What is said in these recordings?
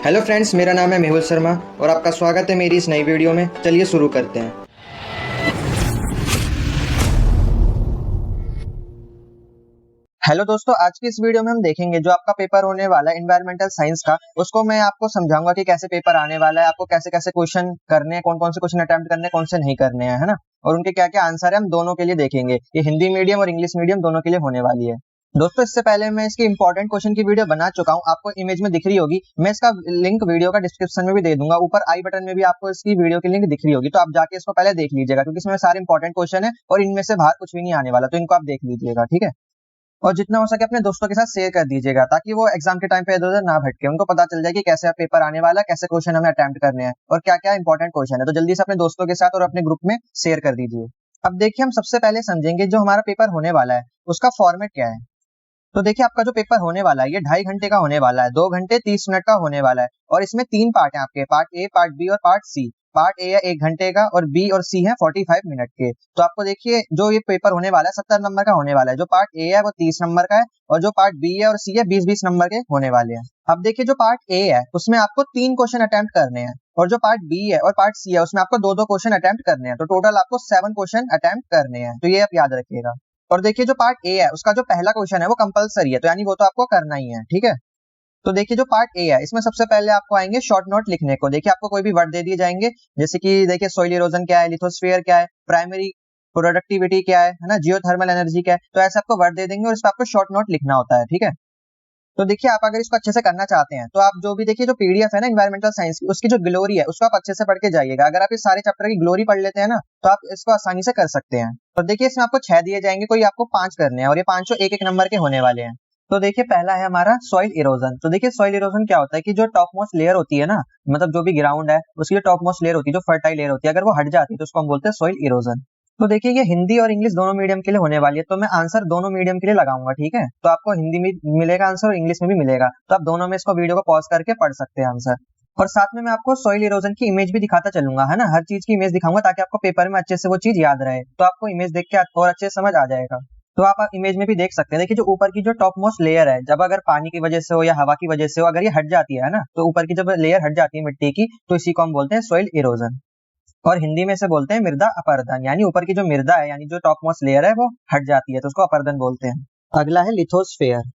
Hello friends, मेरा नाम है मेहुल शर्मा और आपका स्वागत है मेरी इस नई वीडियो में। चलिए शुरू करते हैं। हेलो दोस्तों, आज की इस वीडियो में हम देखेंगे जो आपका पेपर होने वाला है एनवायरमेंटल साइंस का, उसको मैं आपको समझाऊंगा कि कैसे पेपर आने वाला है, आपको कैसे कैसे क्वेश्चन करने हैं, कौन कौन से क्वेश्चन अटेम्प्ट करने हैं, कौन से नहीं करने हैं, है ना। और उनके क्या क्या आंसर है हम दोनों के लिए देखेंगे। ये हिंदी मीडियम और इंग्लिश मीडियम दोनों के लिए होने वाली है। दोस्तों, इससे पहले मैं इसकी इंपॉर्टेंट क्वेश्चन की वीडियो बना चुका हूं, आपको इमेज में दिख रही होगी। मैं इसका लिंक वीडियो का डिस्क्रिप्शन में भी दे दूंगा, ऊपर आई बटन में भी आपको इसकी वीडियो की लिंक दिख रही होगी, तो आप जाके इसको पहले देख लीजिएगा, क्योंकि इसमें सारे इंपॉर्टेंट क्वेश्चन है और इनमें से बाहर कुछ भी नहीं आने वाला, तो इनको आप देख लीजिएगा, ठीक है। और जितना हो सके अपने दोस्तों के साथ शेयर कर दीजिएगा, ताकि वो एग्जाम के टाइम पे इधर उधर ना भटके, उनको पता चल जाए कि कैसे पेपर आने वाला है, कैसे क्वेश्चन हमें अटेम्प्ट करने हैं और क्या क्या इंपॉर्टेंट क्वेश्चन है। तो जल्दी से अपने दोस्तों के साथ और अपने ग्रुप में शेयर कर दीजिए। अब देखिए, हम सबसे पहले समझेंगे जो हमारा पेपर होने वाला है उसका फॉर्मेट क्या है। तो देखिए, आपका जो पेपर होने वाला है ये 2.5 घंटे का होने वाला है, 2 घंटे 30 मिनट का होने वाला है। और इसमें 3 पार्ट है आपके, पार्ट ए, पार्ट बी और पार्ट सी। पार्ट ए है 1 घंटे का और बी और सी है 45 मिनट के। तो आपको देखिए, जो ये पेपर होने वाला है 70 नंबर का होने वाला है। जो पार्ट ए है वो 30 नंबर का है और जो पार्ट बी है और सी है 20-20 नंबर के होने वाले हैं। अब देखिए, जो पार्ट ए है उसमें आपको 3 क्वेश्चन अटेम्प्ट करने हैं और जो पार्ट बी है और पार्ट सी है उसमें आपको 2-2 क्वेश्चन अटेम्प्ट करने हैं। तो टोटल आपको 7 क्वेश्चन अटेम्प्ट करने हैं, तो ये आप याद रखिएगा। और देखिए, जो पार्ट ए है उसका जो पहला क्वेश्चन है वो कंपलसरी है, तो यानी वो तो आपको करना ही है, ठीक है। तो देखिए, जो पार्ट ए है इसमें सबसे पहले आपको आएंगे शॉर्ट नोट लिखने को। देखिए, आपको कोई भी वर्ड दे दिए जाएंगे, जैसे कि देखिए सॉइल इरोजन क्या है, लिथोस्फीयर क्या है, प्राइमरी प्रोडक्टिविटी क्या है ना, जियोथर्मल एनर्जी क्या है। तो ऐसे आपको वर्ड दे देंगे और इस पर आपको शॉर्ट नोट लिखना होता है, ठीक है। तो देखिए, आप अगर इसको अच्छे से करना चाहते हैं तो आप जो भी देखिए जो पीडीएफ है ना एनवायरमेंटल साइंस की, उसकी जो ग्लोरी है उसको आप अच्छे से पढ़ के जाइएगा। अगर आप इस सारे चैप्टर की ग्लोरी पढ़ लेते हैं ना तो आप इसको आसानी से कर सकते हैं। और देखिए, इसमें आपको 6 दिए जाएंगे, कोई आपको 5 करने हैं और ये पांचों एक एक नंबर के होने वाले हैं। तो देखिए, पहला है हमारा सॉइल इरोजन। तो देखिए, सॉइल इरोजन क्या होता है कि जो टॉप मोस्ट लेयर होती है ना, मतलब जो भी ग्राउंड है उसकी जो टॉप मोस्ट लेयर होती है, जो फर्टाइल लेयर होती है, अगर वो हट जाती है तो उसको हम बोलते हैं सॉइल इरोजन। तो देखिए, ये हिंदी और इंग्लिश दोनों मीडियम के लिए होने वाली है, तो मैं आंसर दोनों मीडियम के लिए लगाऊंगा, ठीक है। तो आपको हिंदी में मिलेगा आंसर और इंग्लिश में भी मिलेगा, तो आप दोनों में इसको वीडियो को पॉज करके पढ़ सकते हैं आंसर। और साथ में मैं आपको सॉइल इरोजन की इमेज भी दिखाता चलूंगा, है ना, हर चीज की इमेज दिखाऊंगा ताकि आपको पेपर में अच्छे से वो चीज याद रहे, तो आपको इमेज देख के और अच्छे से समझ आ जाएगा। तो आप इमेज में भी देख सकते हैं। देखिए, जो ऊपर की जो टॉप मोस्ट लेयर है, जब अगर पानी की वजह से हो या हवा की वजह से हो, अगर ये हट जाती है ना, तो ऊपर की जब लेयर हट जाती है मिट्टी की, तो इसी को हम बोलते हैं सॉइल इरोजन। और हिंदी में से बोलते हैं मृदा अपरदन, यानी ऊपर की जो मृदा है, यानी जो टॉप मोस्ट लेयर है वो हट जाती है, तो उसको अपरदन बोलते हैं। अगला है लिथोस्फेयर।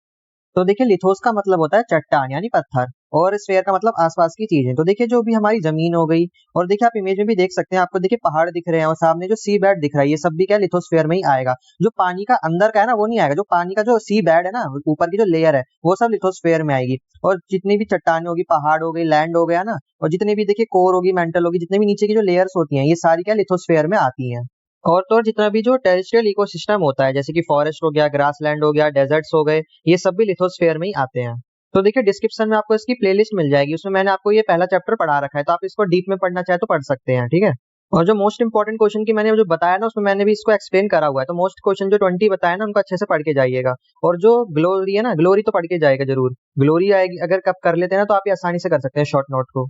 तो देखिए, लिथोस का मतलब होता है चट्टान यानी पत्थर, और स्फेयर का मतलब आसपास की चीजें। तो देखिए, जो भी हमारी जमीन हो गई, और देखिए आप इमेज में भी देख सकते हैं, आपको देखिए पहाड़ दिख रहे हैं और सामने जो सी बेड दिख रहा है, ये सब भी क्या लिथोस्फेयर में ही आएगा। जो पानी का अंदर का है ना वो नहीं आएगा, जो पानी का जो सी बेड है ना, ऊपर की जो लेयर है वो सब लिथोस्फेयर में आएगी। और जितनी भी चट्टानें होगी, पहाड़ हो गई, लैंड हो गया ना, और जितने भी देखिए कोर होगी, मेंटल होगी, जितने भी नीचे की जो लेयर्स होती हैं, ये सारी क्या लिथोस्फेयर में आती हैं। और तो और जितना भी जो टेरेस्ट्रियल इकोसिस्टम होता है, जैसे कि फॉरेस्ट हो गया, ग्रासलैंड हो गया, डेजर्ट्स हो गए, ये सब भी लिथोस्फेयर में ही आते हैं। तो देखिए, डिस्क्रिप्शन में आपको इसकी प्लेलिस्ट मिल जाएगी, उसमें मैंने आपको ये पहला चैप्टर पढ़ा रखा है, तो आप इसको डीप में पढ़ना चाहे तो पढ़ सकते हैं, ठीक है। और जो मोस्ट इंपॉर्टेंट क्वेश्चन की मैंने जो बताया ना, उसमें मैंने भी इसको एक्सप्लेन करा हुआ है, तो मोस्ट क्वेश्चन जो 20 बताया ना, उनको अच्छे से पढ़ के जाइएगा। और जो ग्लोरी है ना, ग्लोरी तो पढ़ के जाएगा जरूर। ग्लोरी आएगी अगर कब कर लेते हैं ना, तो आप ये आसानी से कर सकते हैं शॉर्ट नोट को।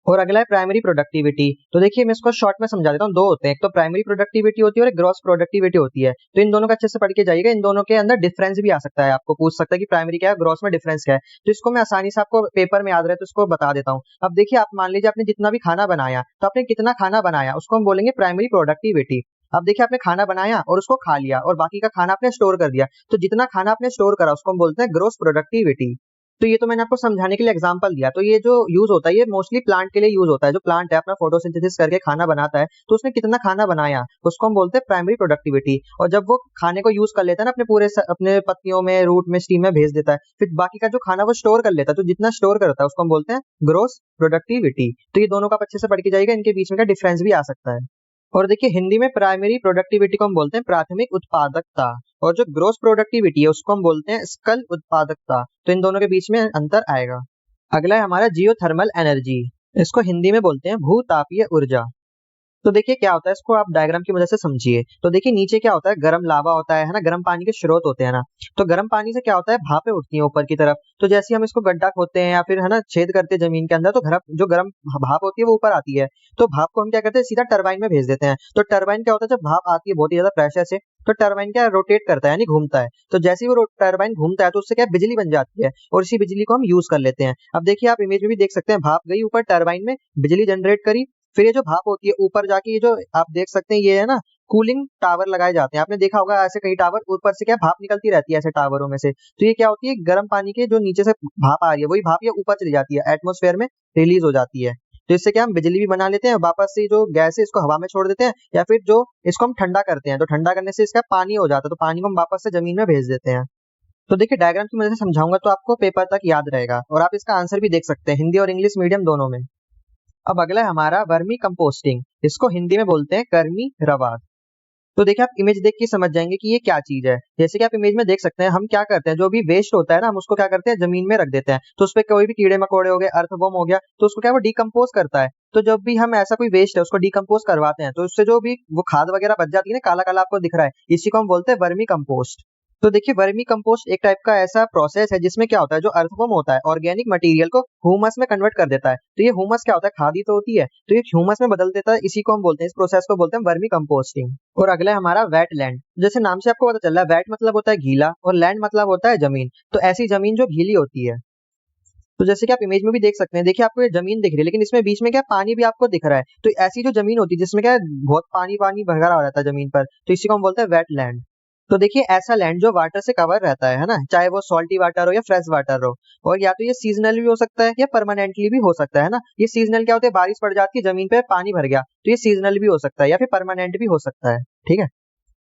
और अगला है प्राइमरी प्रोडक्टिविटी। तो देखिए, मैं इसको शॉर्ट में समझा देता हूँ, दो होते हैं, एक तो प्राइमरी प्रोडक्टिविटी होती है और एक ग्रॉस प्रोडक्टिविटी होती है। तो इन दोनों का अच्छे से पढ़ के जाइएगा, इन दोनों के अंदर डिफरेंस भी आ सकता है, आपको पूछ सकता है कि प्राइमरी क्या है, ग्रॉस में डिफरेंस क्या है। तो इसको मैं आसानी से आपको पेपर में याद रहे तो इसको बता देता हूँ। अब देखिए, आप मान लीजिए आपने जितना भी खाना बनाया, तो आपने कितना खाना बनाया उसको हम बोलेंगे प्राइमरी प्रोडक्टिविटी। अब देखिए, आपने खाना बनाया और उसको खा लिया और बाकी का खाना आपने स्टोर कर दिया, तो जितना खाना आपने स्टोर करा उसको हम बोलते हैं ग्रोस प्रोडक्टिविटी। तो ये तो मैंने आपको समझाने के लिए एग्जांपल दिया। तो ये जो यूज होता है ये मोस्टली प्लांट के लिए यूज होता है। जो प्लांट है अपना फोटोसिंथेसिस करके खाना बनाता है, तो उसने कितना खाना बनाया उसको हम बोलते हैं प्राइमरी प्रोडक्टिविटी। और जब वो खाने को यूज कर लेता है ना, अपने पूरे अपने पत्तियों में, रूट में, स्टीम में भेज देता है, फिर बाकी का जो खाना वो स्टोर कर लेता है, तो जितना स्टोर करता है उसको हम बोलते हैं ग्रोस प्रोडक्टिविटी। तो ये दोनों का आप अच्छे से पढ़ के जाइएगा, इनके बीच में का डिफरेंस भी आ सकता है। और देखिए, हिंदी में प्राइमरी प्रोडक्टिविटी को हम बोलते हैं प्राथमिक उत्पादकता, और जो ग्रोस प्रोडक्टिविटी है उसको हम बोलते हैं सकल उत्पादकता। तो इन दोनों के बीच में अंतर आएगा। अगला है हमारा जियोथर्मल एनर्जी। इसको हिंदी में बोलते हैं भूतापीय ऊर्जा। तो देखिए क्या होता है, इसको आप डायग्राम की मदद से समझिए। तो देखिए नीचे क्या होता है, गर्म लावा होता है ना, गर्म पानी के स्रोत होते हैं ना। तो गर्म पानी से क्या होता है, भापें उठती हैं ऊपर की तरफ। तो जैसे हम इसको गड्ढा खोदते हैं या फिर है ना छेद करते हैं जमीन के अंदर, तो जो गर्म भाप होती है वो ऊपर आती है। तो भाप को हम क्या करते हैं, सीधा टरबाइन में भेज देते हैं। तो टरबाइन क्या होता है, जब भाप आती है बहुत ही ज्यादा प्रेशर से, तो टरबाइन क्या रोटेट करता है यानी घूमता है। तो जैसे ही वो टरबाइन घूमता है तो उससे क्या बिजली बन जाती है, और इसी बिजली को हम यूज कर लेते हैं। अब देखिए आप इमेज में भी देख सकते हैं, भाप गई ऊपर टरबाइन में, बिजली जनरेट करी, फिर ये जो भाप होती है ऊपर जाके, ये जो आप देख सकते हैं ये है ना कूलिंग टावर लगाए जाते हैं। आपने देखा होगा ऐसे कई टावर, ऊपर से क्या भाप निकलती रहती है ऐसे टावरों में से। तो ये क्या होती है, गर्म पानी के जो नीचे से भाप आ रही है वही भाप ये ऊपर चली जाती है, एटमॉस्फेयर में रिलीज हो जाती है। तो इससे क्या हम बिजली भी बना लेते हैं, वापस से जो गैस है इसको हवा में छोड़ देते हैं, या फिर जो इसको हम ठंडा करते हैं, तो ठंडा करने से इसका पानी हो जाता है, तो पानी को हम वापस से जमीन में भेज देते हैं। तो देखिए डायग्राम की मदद से समझाऊंगा तो आपको पेपर तक याद रहेगा, और आप इसका आंसर भी देख सकते हैं हिंदी और इंग्लिश मीडियम दोनों में। अब अगला है हमारा वर्मी कंपोस्टिंग, इसको हिंदी में बोलते हैं कर्मी रवाद। तो देखिए आप इमेज देख के समझ जाएंगे कि ये क्या चीज है। जैसे कि आप इमेज में देख सकते हैं, हम क्या करते हैं, जो भी वेस्ट होता है ना, हम उसको क्या करते हैं जमीन में रख देते हैं। तो उस पर कोई भी कीड़े मकोड़े हो गए, अर्थवॉर्म हो गया, तो उसको क्या वो डिकम्पोज करता है। तो जब भी हम ऐसा कोई वेस्ट है उसको डिकम्पोज करवाते हैं, तो उससे जो भी वो खाद वगैरह बच जाती है ना, काला काला आपको दिख रहा है, इसी को हम बोलते हैं वर्मी कंपोस्ट। तो देखिए वर्मी कंपोस्ट एक टाइप का ऐसा प्रोसेस है जिसमें क्या होता है, जो अर्थवॉर्म होता है ऑर्गेनिक मटेरियल को ह्यूमस में कन्वर्ट कर देता है। तो ये ह्यूमस क्या होता है, खाद ही तो होती है, तो ये ह्यूमस में बदल देता है, इसी को हम बोलते हैं, इस प्रोसेस को बोलते हैं वर्मी कंपोस्टिंग। और अगला है हमारा वेट लैंड। जैसे नाम से आपको पता चल रहा है, वेट मतलब होता है गीला और लैंड मतलब होता है जमीन। तो ऐसी जमीन जो गीली होती है, तो जैसे कि आप इमेज में भी देख सकते हैं, देखिए आपको ये जमीन दिख रही है, लेकिन इसमें बीच में क्या पानी भी आपको दिख रहा है। तो ऐसी जो जमीन होती है जिसमें क्या बहुत पानी पानी भरा हो रहता है जमीन पर, तो इसी को हम बोलते हैं वेट लैंड। तो देखिए ऐसा लैंड जो वाटर से कवर रहता है ना, चाहे वो सॉल्टी वाटर हो या फ्रेश वाटर हो, और या तो ये सीजनल भी हो सकता है या परमानेंटली भी हो सकता है ना। ये सीजनल क्या होता है, बारिश पड़ जाती है जमीन पे पानी भर गया, तो ये सीजनल भी हो सकता है या फिर परमानेंट भी हो सकता है। ठीक है,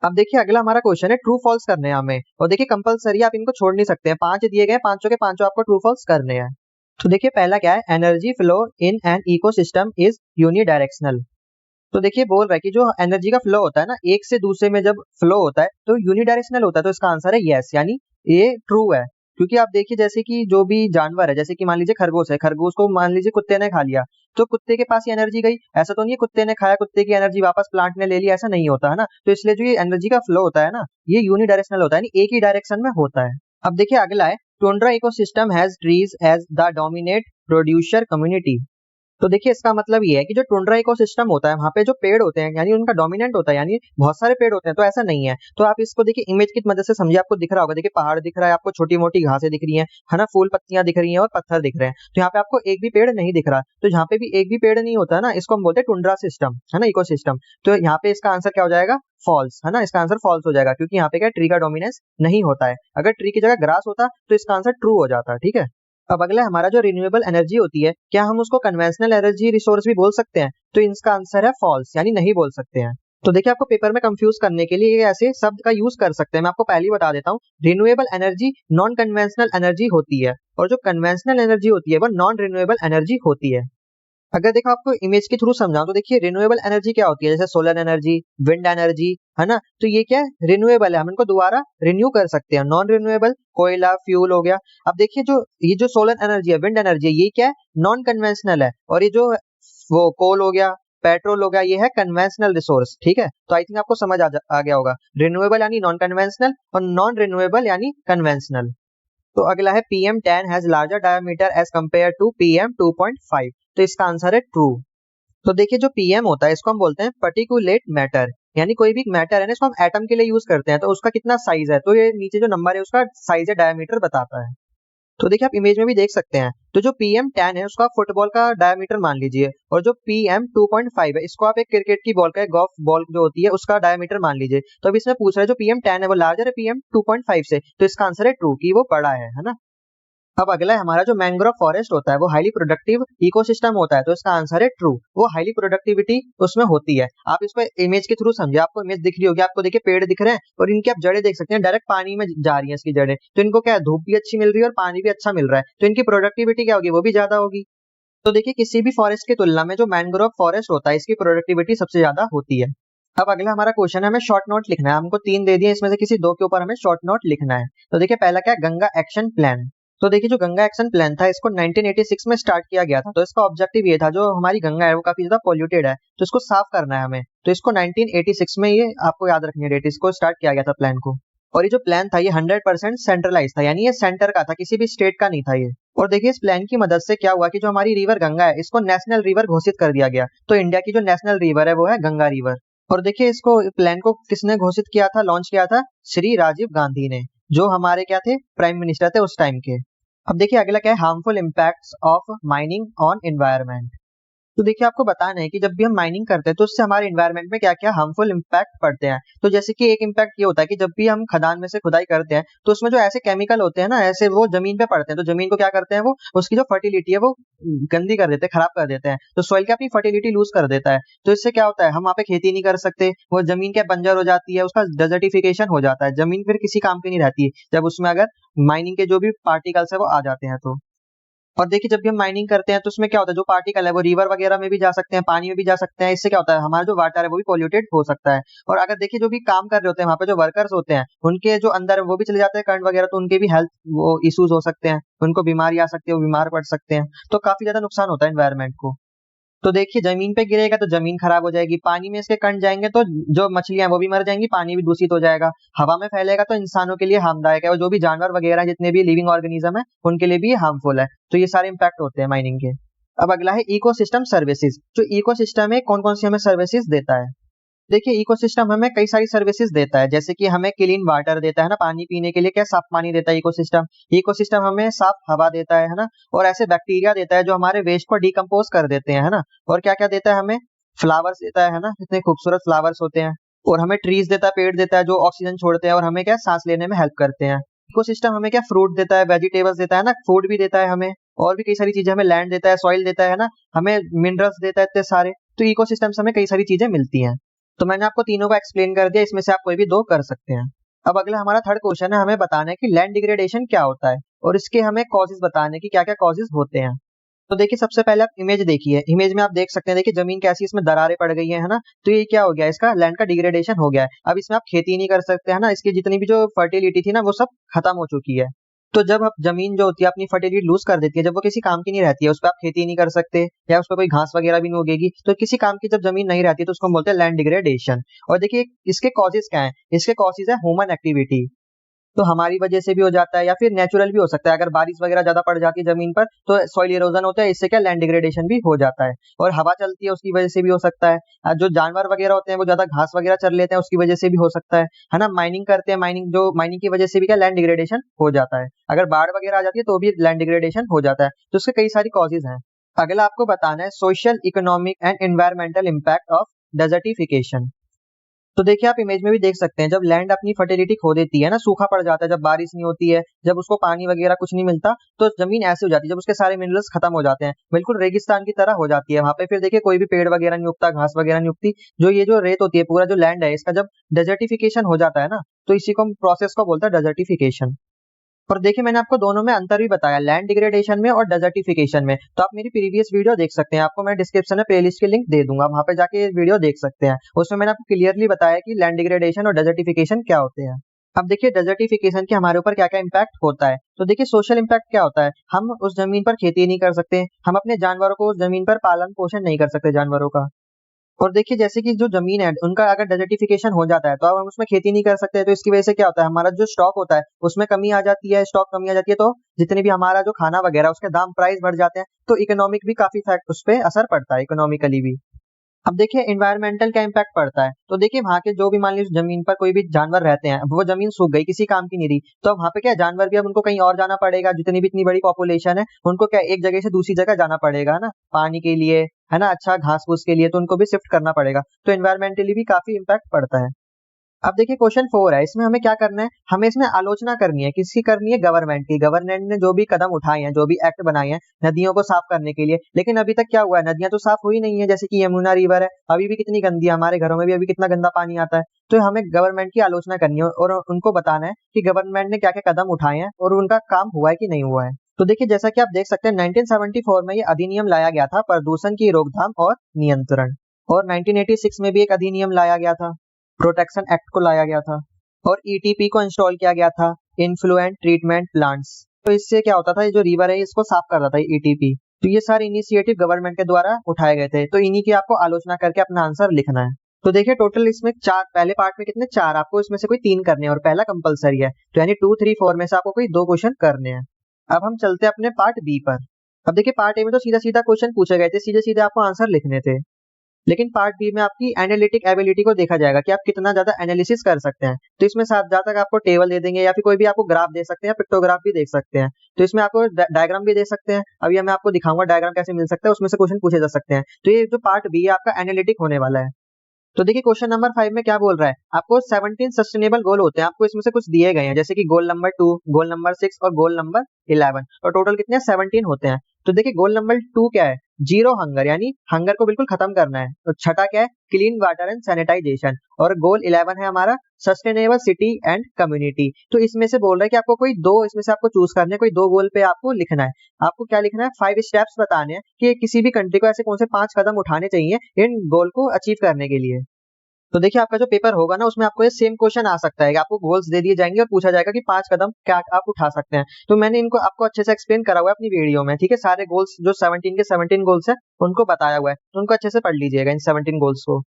अब देखिए अगला हमारा क्वेश्चन है, ट्रू फॉल्स करने हैं हमें, और देखिए कंपलसरी आप इनको छोड़ नहीं सकते हैं, 5 दिए गए, पांचों के पांचों आपको ट्रू फॉल्स करने हैं। तो देखिए पहला क्या है, energy flow in an ecosystem is unidirectional. तो देखिए बोल रहा है कि जो एनर्जी का फ्लो होता है ना, एक से दूसरे में जब फ्लो होता है तो यूनिडायरेक्शनल होता है। तो इसका आंसर है यस, यानी ये ट्रू है। क्योंकि आप देखिए जैसे कि जो भी जानवर है, जैसे कि मान लीजिए खरगोश है, खरगोश को मान लीजिए कुत्ते ने खा लिया, तो कुत्ते के पास ये एनर्जी गई। ऐसा तो नहीं है कुत्ते ने खाया, कुत्ते की एनर्जी वापस प्लांट ने ले ली, ऐसा नहीं होता है ना। तो इसलिए जो ये एनर्जी का फ्लो होता है ना, ये यूनिडायरेक्शनल होता है, यानी एक ही डायरेक्शन में होता है। अब देखिए अगला है, tundra ecosystem has trees as the dominate producer community. तो देखिए इसका मतलब ये है कि जो टुंड्रा इकोसिस्टम होता है, वहाँ पे जो पेड़ होते हैं यानी उनका डोमिनेंट होता है, यानी बहुत सारे पेड़ होते हैं, तो ऐसा नहीं है। तो आप इसको देखिए इमेज की मदद से समझिए, आपको दिख रहा होगा, देखिए पहाड़ दिख रहा है आपको, छोटी मोटी घासें दिख रही है ना, फूल पत्तियां दिख रही हैं और पत्थर दिख रहे हैं। तो यहाँ पे आपको एक भी पेड़ नहीं दिख रहा, तो जहाँ पे भी एक भी पेड़ नहीं होता है ना, इसको हम बोलते हैं टुंड्रा सिस्टम, है ना, इकोसिस्टम। तो यहाँ पे इसका आंसर क्या हो जाएगा, फॉल्स, है ना, इसका आंसर फॉल्स हो जाएगा, क्योंकि यहाँ पे क्या ट्री का डोमिनेंस नहीं होता है। अगर ट्री की जगह ग्रास होता तो इसका आंसर ट्रू हो जाता है। ठीक है, अब अगला हमारा जो रिन्यूएबल एनर्जी होती है, क्या हम उसको कन्वेंशनल एनर्जी रिसोर्स भी बोल सकते हैं? तो इसका आंसर है फॉल्स, यानी नहीं बोल सकते हैं। तो देखिए आपको पेपर में कंफ्यूज करने के लिए ये ऐसे शब्द का यूज कर सकते हैं, मैं आपको पहले ही बता देता हूँ। Renewable energy non conventional energy होती है, और जो कन्वेंशनल एनर्जी होती है वो नॉन रिन्यूएबल एनर्जी होती है। अगर देखो आपको इमेज के थ्रू समझाऊं तो देखिए रिन्यूएबल एनर्जी क्या होती है, जैसे सोलर एनर्जी, विंड एनर्जी, है ना, तो ये क्या है, रिन्यूएबल है, हम इनको दोबारा रिन्यू कर सकते हैं। नॉन रिन्यूएबल कोयला फ्यूल हो गया। अब देखिए जो ये जो सोलर एनर्जी है, विंड एनर्जी है, ये क्या है, नॉन कन्वेंशनल है, और ये जो वो कोल हो गया, पेट्रोल हो गया, ये है कन्वेंशनल रिसोर्स। ठीक है, तो आई थिंक आपको समझ आ गया होगा, रिन्यूएबल यानी नॉन कन्वेंशनल और नॉन रिन्यूएबल यानी कन्वेंशनल। तो अगला है PM10 has larger diameter as compare to PM2.5। तो इसका आंसर है ट्रू। तो देखिए जो PM होता है इसको हम बोलते हैं पर्टिकुलेट मैटर, यानी कोई भी मैटर है ना, इसको हम एटम के लिए यूज करते हैं, तो उसका कितना साइज है, तो ये नीचे जो नंबर है उसका साइज है, डायमीटर बताता है। तो देखिए आप इमेज में भी देख सकते हैं, तो जो PM10 है उसका फुटबॉल का डायमीटर मान लीजिए, और जो PM2.5 है इसको आप एक क्रिकेट की बॉल का, गोल्फ बॉल जो होती है उसका डायमीटर मान लीजिए। तो अब इसमें पूछ रहा है जो PM10 है वो लार्जर है PM2.5 से, तो इसका आंसर है ट्रू, कि वो बड़ा है ना। अब अगला है हमारा जो मैंग्रोव फॉरेस्ट होता है वो हाईली प्रोडक्टिव इकोसिस्टम होता है, तो इसका आंसर है ट्रू, वो हाईली प्रोडक्टिविटी उसमें होती है। आप इसको इमेज के थ्रू समझिए, आपको इमेज दिख रही होगी, आपको देखिए पेड़ दिख रहे हैं और इनकी आप जड़ें देख सकते हैं, डायरेक्ट पानी में जा रही है इसकी जड़ें, तो इनको क्या है, धूप भी अच्छी मिल रही है और पानी भी अच्छा मिल रहा है, तो इनकी प्रोडक्टिविटी क्या होगी, वो भी ज्यादा होगी। तो देखिए किसी भी फॉरेस्ट की तुलना में जो मैंग्रोव फॉरेस्ट होता है इसकी प्रोडक्टिविटी सबसे ज्यादा होती है। अब अगला हमारा क्वेश्चन है, हमें शॉर्ट नोट लिखना है, हमको 3 दे दिए, इसमें से किसी 2 के ऊपर हमें शॉर्ट नोट लिखना है। तो देखिए पहला क्या है, गंगा एक्शन प्लान। तो देखिए जो गंगा एक्शन प्लान था इसको 1986 में स्टार्ट किया गया था। तो इसका ऑब्जेक्टिव ये था, जो हमारी गंगा है वो काफी ज्यादा पॉल्यूटेड है, तो इसको साफ करना है हमें। तो इसको 1986 में, ये आपको याद रखनी है डेट, इसको स्टार्ट किया गया था प्लान को। और ये जो प्लान था ये 100% सेंट्रलाइज था, यानी ये सेंटर का था, किसी भी स्टेट का नहीं था ये। और देखिए इस प्लान की मदद से क्या हुआ कि जो हमारी रिवर गंगा है इसको नेशनल रिवर घोषित कर दिया गया। तो इंडिया की जो नेशनल रिवर है वो है गंगा रिवर। और देखिए इसको, प्लान को किसने घोषित किया था, लॉन्च किया था? श्री राजीव गांधी ने, जो हमारे क्या थे, प्राइम मिनिस्टर थे उस टाइम के। अब देखिए अगला क्या है, harmful impacts of mining on environment. तो देखिए आपको बताना है कि जब भी हम माइनिंग करते हैं तो उससे हमारे एनवायरनमेंट में क्या क्या हार्मफुल इम्पैक्ट पड़ते हैं। तो जैसे कि एक इम्पैक्ट ये होता है कि जब भी हम खदान में से खुदाई करते हैं तो उसमें जो ऐसे केमिकल होते हैं ना, ऐसे वो जमीन पे पड़ते हैं, तो जमीन को क्या करते हैं, वो उसकी जो फर्टिलिटी है वो गंदी कर देते हैं, खराब कर देते हैं। तो सॉइल की अपनी फर्टिलिटी लूज कर देता है। तो इससे क्या होता है, हम वहाँ पे खेती नहीं कर सकते, वो जमीन क्या बंजर हो जाती है, उसका डेजर्टिफिकेशन हो जाता है, जमीन फिर किसी काम की नहीं रहती है जब उसमें अगर माइनिंग के जो भी पार्टिकल्स है वो आ जाते हैं तो। और देखिए जब भी हम माइनिंग करते हैं तो उसमें क्या होता है, जो पार्टिकल है वो रिवर वगैरह में भी जा सकते हैं, पानी में भी जा सकते हैं। इससे क्या होता है, हमारा जो वाटर है वो भी पॉल्यूटेड हो सकता है। और अगर देखिए जो भी काम कर रहे होते हैं वहाँ पे जो वर्कर्स होते हैं, उनके जो अंदर है वो भी चले जाते हैं करंट वगैरह, तो उनके भी हेल्थ वो इश्यूज हो सकते हैं, उनको बीमारी आ सकती है, वो बीमार पड़ सकते हैं। तो काफी ज्यादा नुकसान होता है एनवायरमेंट को। तो देखिए जमीन पे गिरेगा तो जमीन खराब हो जाएगी, पानी में इसके कण जाएंगे तो जो मछलियां हैं वो भी मर जाएंगी, पानी भी दूषित हो जाएगा, हवा में फैलेगा तो इंसानों के लिए हार्मदायक है, और जो भी जानवर वगैरह जितने भी लिविंग ऑर्गेनिज्म है उनके लिए भी हार्मफुल है। तो ये सारे इंपैक्ट होते हैं माइनिंग के। अब अगला है इकोसिस्टम सर्विसेज। जो इकोसिस्टम है कौन कौन सी हमें सर्विसेज देता है। देखिए इकोसिस्टम हमें कई सारी सर्विसेज देता है, जैसे कि हमें क्लीन वाटर देता है ना, पानी पीने के लिए क्या साफ पानी देता है इकोसिस्टम। इकोसिस्टम हमें साफ हवा देता है ना, और ऐसे बैक्टीरिया देता है जो हमारे वेस्ट को डिकम्पोज कर देते हैं, है ना। और क्या क्या देता है हमें, फ्लावर्स देता है ना, इतने खूबसूरत फ्लावर्स होते हैं। और हमें ट्रीज देता है, पेड़ देता है जो ऑक्सीजन छोड़ते हैं और हमें क्या सांस लेने में हेल्प करते हैं। इकोसिस्टम हमें क्या फ्रूट देता है, वेजिटेबल्स देता है ना, फूड भी देता है हमें, और भी कई सारी चीजें, हमें लैंड देता है, सॉइल देता है ना, हमें मिनरल्स देता है, इतने सारे। तो इकोसिस्टम से हमें कई सारी चीजें मिलती हैं। तो मैंने आपको तीनों को एक्सप्लेन कर दिया, इसमें से आप कोई भी दो कर सकते हैं। अब अगला हमारा थर्ड क्वेश्चन है, हमें बताना है कि लैंड डिग्रेडेशन क्या होता है और इसके हमें कॉजेज बताने की क्या क्या कॉजेज होते हैं। तो देखिए सबसे पहले आप इमेज देखिए, इमेज में आप देख सकते हैं, देखिए जमीन कैसी इसमें दरारें पड़ गई है ना। तो ये क्या हो गया, इसका लैंड का डिग्रेडेशन हो गया है। अब इसमें आप खेती नहीं कर सकते है ना, इसकी जितनी भी जो फर्टिलिटी थी ना वो सब खत्म हो चुकी है। तो जब आप जमीन जो होती है अपनी फर्टिलिटी लूज कर देती है, जब वो किसी काम की नहीं रहती है, उस पर आप खेती नहीं कर सकते या उस पर कोई घास वगैरह भी नहीं उगेगी, तो किसी काम की जब जमीन नहीं रहती है तो उसको हम बोलते हैं लैंड डिग्रेडेशन। और देखिए इसके कॉजेज क्या है, इसके कॉजेज है ह्यूमन एक्टिविटी, तो हमारी वजह से भी हो जाता है या फिर नेचुरल भी हो सकता है। अगर बारिश वगैरह ज्यादा पड़ जाती है जमीन पर तो सॉइल इरोजन होता है, इससे क्या लैंड डिग्रेडेशन भी हो जाता है। और हवा चलती है उसकी वजह से भी हो सकता है। जो जानवर वगैरह होते हैं वो ज्यादा घास वगैरह चर लेते हैं, उसकी वजह से भी हो सकता है ना। माइनिंग करते हैं, माइनिंग की वजह से भी क्या लैंड डिग्रेडेशन हो जाता है। अगर बाढ़ वगैरह आ जाती है तो भी लैंड डिग्रेडेशन हो जाता है। तो उसके कई सारी कॉजेज हैं। अगला आपको बताना है social, economic and environmental impact of desertification. तो देखिए आप इमेज में भी देख सकते हैं, जब लैंड अपनी फर्टिलिटी खो देती है ना, सूखा पड़ जाता है, जब बारिश नहीं होती है, जब उसको पानी वगैरह कुछ नहीं मिलता, तो जमीन ऐसे हो जाती है, जब उसके सारे मिनरल्स खत्म हो जाते हैं, बिल्कुल रेगिस्तान की तरह हो जाती है वहां पे। फिर देखिए कोई भी पेड़ वगैरह नहीं उगता, घास वगैरह नहीं उगती। जो ये जो रेत होती है, पूरा जो लैंड है इसका जब डेजर्टिफिकेशन हो जाता है ना, तो इसी को प्रोसेस को बोलता है डेजर्टिफिकेशन। और देखिए मैंने आपको दोनों में अंतर भी बताया, लैंड डिग्रेडेशन में और डेजर्टिफिकेशन में। तो आप मेरी प्रीवियस वीडियो देख सकते हैं, आपको मैं डिस्क्रिप्शन में प्लेलिस्ट के लिंक दे दूंगा, वहां पे जाके वीडियो देख सकते हैं। उसमें मैंने आपको क्लियरली बताया कि लैंड डिग्रेडेशन और डेजर्टिफिकेशन क्या होते हैं। अब देखिए डेजर्टिफिकेशन के हमारे ऊपर क्या क्या इम्पैक्ट होता है। तो देखिए सोशल इम्पैक्ट क्या होता है, हम उस जमीन पर खेती नहीं कर सकते, हम अपने जानवरों को उस जमीन पर पालन पोषण नहीं कर सकते जानवरों का। और देखिए जैसे कि जो जमीन है उनका अगर डेजर्टिफिकेशन हो जाता है तो अब हम उसमें खेती नहीं कर सकते, तो इसकी वजह से क्या होता है, हमारा जो स्टॉक होता है उसमें कमी आ जाती है, स्टॉक कमी आ जाती है, तो जितने भी हमारा जो खाना वगैरह उसके दाम प्राइस बढ़ जाते हैं, तो इकोनॉमिक भी काफी फैक्ट उस पर असर पड़ता है, इकोनॉमिकली भी। अब देखिए एनवायरमेंटल क्या इम्पैक्ट पड़ता है। तो देखिए वहां के जो भी मान लीजिए जमीन पर कोई भी जानवर रहते हैं, वो जमीन सूख गई, किसी काम की नहीं रही, तो अब वहां पे क्या जानवर भी अब उनको कहीं और जाना पड़ेगा, जितनी भी इतनी बड़ी पॉपुलेशन है उनको क्या एक जगह से दूसरी जगह जाना पड़ेगा, है ना, पानी के लिए, है ना, अच्छा घास फूस के लिए, तो उनको भी शिफ्ट करना पड़ेगा। तो एनवायरमेंटली भी काफी इम्पैक्ट पड़ता है। अब देखिए क्वेश्चन 4 है, इसमें हमें क्या करना है, हमें इसमें आलोचना करनी है, किसकी करनी है, गवर्नमेंट की। गवर्नमेंट ने जो भी कदम उठाए हैं, जो भी एक्ट बनाए हैं नदियों को साफ करने के लिए, लेकिन अभी तक क्या हुआ है, नदियां तो साफ हुई नहीं है। जैसे कि यमुना रिवर है, अभी भी कितनी गंदी है, हमारे घरों में भी अभी कितना गंदा पानी आता है। तो हमें गवर्नमेंट की आलोचना करनी है और उनको बताना है कि गवर्नमेंट ने क्या क्या कदम उठाए हैं और उनका काम हुआ है कि नहीं हुआ है। तो देखिए जैसा कि आप देख सकते हैं 1974 में ये अधिनियम लाया गया था, प्रदूषण की रोकथाम और नियंत्रण। और 1986 में भी एक अधिनियम लाया गया था, प्रोटेक्शन एक्ट को लाया गया था। और ईटीपी को इंस्टॉल किया गया था, इन्फ्लुएंट ट्रीटमेंट प्लांट्स। तो इससे क्या होता था, ये जो रिवर है इसको साफ कर रहा था ईटीपी। तो ये सारे इनिशिएटिव गवर्नमेंट के द्वारा उठाए गए थे, तो इन्हीं की आपको आलोचना करके अपना आंसर लिखना है। तो देखिए टोटल इसमें 4, पहले पार्ट में कितने 4, आपको इसमें से कोई 3 करने हैं और पहला कंपलसरी है, तो यानी 2, 3, 4 में से आपको कोई 2 क्वेश्चन करने हैं। अब हम चलते हैं अपने पार्ट बी पर। अब देखिए पार्ट ए में तो सीधा सीधा क्वेश्चन पूछे गए थे, सीधे सीधे आपको आंसर लिखने थे, लेकिन पार्ट बी में आपकी एनालिटिक एबिलिटी को देखा जाएगा कि आप कितना ज्यादा एनालिसिस कर सकते हैं। तो इसमें जहाँ तक आपको टेबल दे देंगे या फिर कोई भी आपको ग्राफ दे सकते हैं, पिक्टोग्राफ भी देख सकते हैं, तो इसमें आपको डायग्राम भी दे सकते हैं। अभी मैं आपको दिखाऊंगा डायग्राम कैसे मिल सकता है, उसमें से क्वेश्चन पूछे जा सकते हैं। तो ये जो पार्ट बी है आपका एनालिटिक होने वाला है। तो देखिए क्वेश्चन नंबर 5 में क्या बोल रहा है, आपको 17 सस्टेनेबल गोल होते हैं, आपको इसमें से कुछ दिए गए हैं, जैसे कि गोल नंबर 2, गोल नंबर 6 और गोल नंबर 11, और टोटल कितने 17 होते हैं। तो देखिए गोल नंबर 2 क्या है, जीरो हंगर, यानी हंगर को बिल्कुल खत्म करना है। तो छठा क्या है, क्लीन वाटर एंड सैनिटाइजेशन, और गोल 11 है हमारा सस्टेनेबल सिटी एंड कम्युनिटी। तो इसमें से बोल रहा है कि आपको कोई 2 इसमें से आपको चूज करने, कोई 2 गोल पे आपको लिखना है। आपको क्या लिखना है, 5 स्टेप्स बताने हैं कि किसी भी कंट्री को ऐसे कौन से 5 कदम उठाने चाहिए इन गोल को अचीव करने के लिए। तो देखिए आपका जो पेपर होगा ना, उसमें आपको ये सेम क्वेश्चन आ सकता है कि आपको गोल्स दे दिए जाएंगे और पूछा जाएगा कि 5 कदम क्या आप उठा सकते हैं। तो मैंने इनको आपको अच्छे से एक्सप्लेन करा हुआ है अपनी वीडियो में, ठीक है। सारे गोल्स जो 17 के 17 गोल्स है उनको बताया हुआ है, तो उनको अच्छे से पढ़ लीजिएगा इन 17 गोल्स को।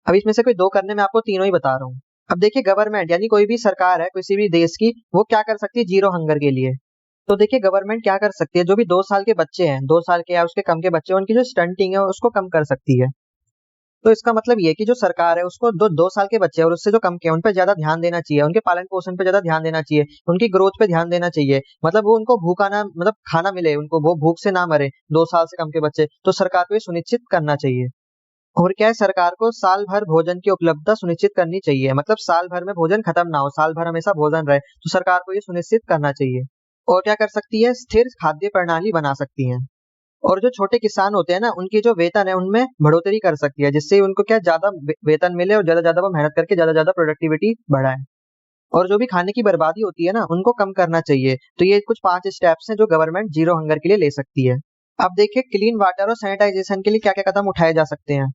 अब इसमें से कोई 2 करने में आपको तीनों ही बता रहा हूँ। अब देखिए गवर्नमेंट यानी कोई भी सरकार है किसी भी देश की, वो क्या कर सकती है जीरो हंगर के लिए। तो देखिए गवर्नमेंट क्या कर सकती है, जो भी 2 साल के बच्चे हैं, 2 साल के या उसके कम के बच्चे, उनकी जो स्टंटिंग है उसको कम कर सकती है। तो इसका मतलब ये कि जो सरकार है उसको 2 साल के बच्चे और उससे जो कम के हैं उन पर ज्यादा ध्यान देना चाहिए, उनके पालन पोषण पे ज्यादा ध्यान देना चाहिए, उनकी ग्रोथ पे ध्यान देना चाहिए। मतलब वो उनको भूखा ना, मतलब खाना मिले उनको, वो भूख से ना मरे 2 साल से कम के बच्चे, तो सरकार को ये सुनिश्चित करना चाहिए। और क्या है, सरकार को साल भर भोजन की उपलब्धता सुनिश्चित करनी चाहिए, मतलब साल भर में भोजन खत्म ना हो, साल भर हमेशा भोजन रहे, तो सरकार को ये सुनिश्चित करना चाहिए। और क्या कर सकती है, स्थिर खाद्य प्रणाली बना सकती है। और जो छोटे किसान होते हैं ना, उनकी जो वेतन है उनमें बढ़ोतरी कर सकती है, जिससे उनको क्या ज्यादा वेतन मिले और ज्यादा ज्यादा वो मेहनत करके ज्यादा ज्यादा प्रोडक्टिविटी बढ़ाए। और जो भी खाने की बर्बादी होती है ना, उनको कम करना चाहिए। तो ये कुछ 5 स्टेप्स हैं जो गवर्नमेंट जीरो हंगर के लिए ले सकती है। अब देखिए क्लीन वाटर और सैनिटाइजेशन के लिए क्या क्या कदम उठाए जा सकते हैं।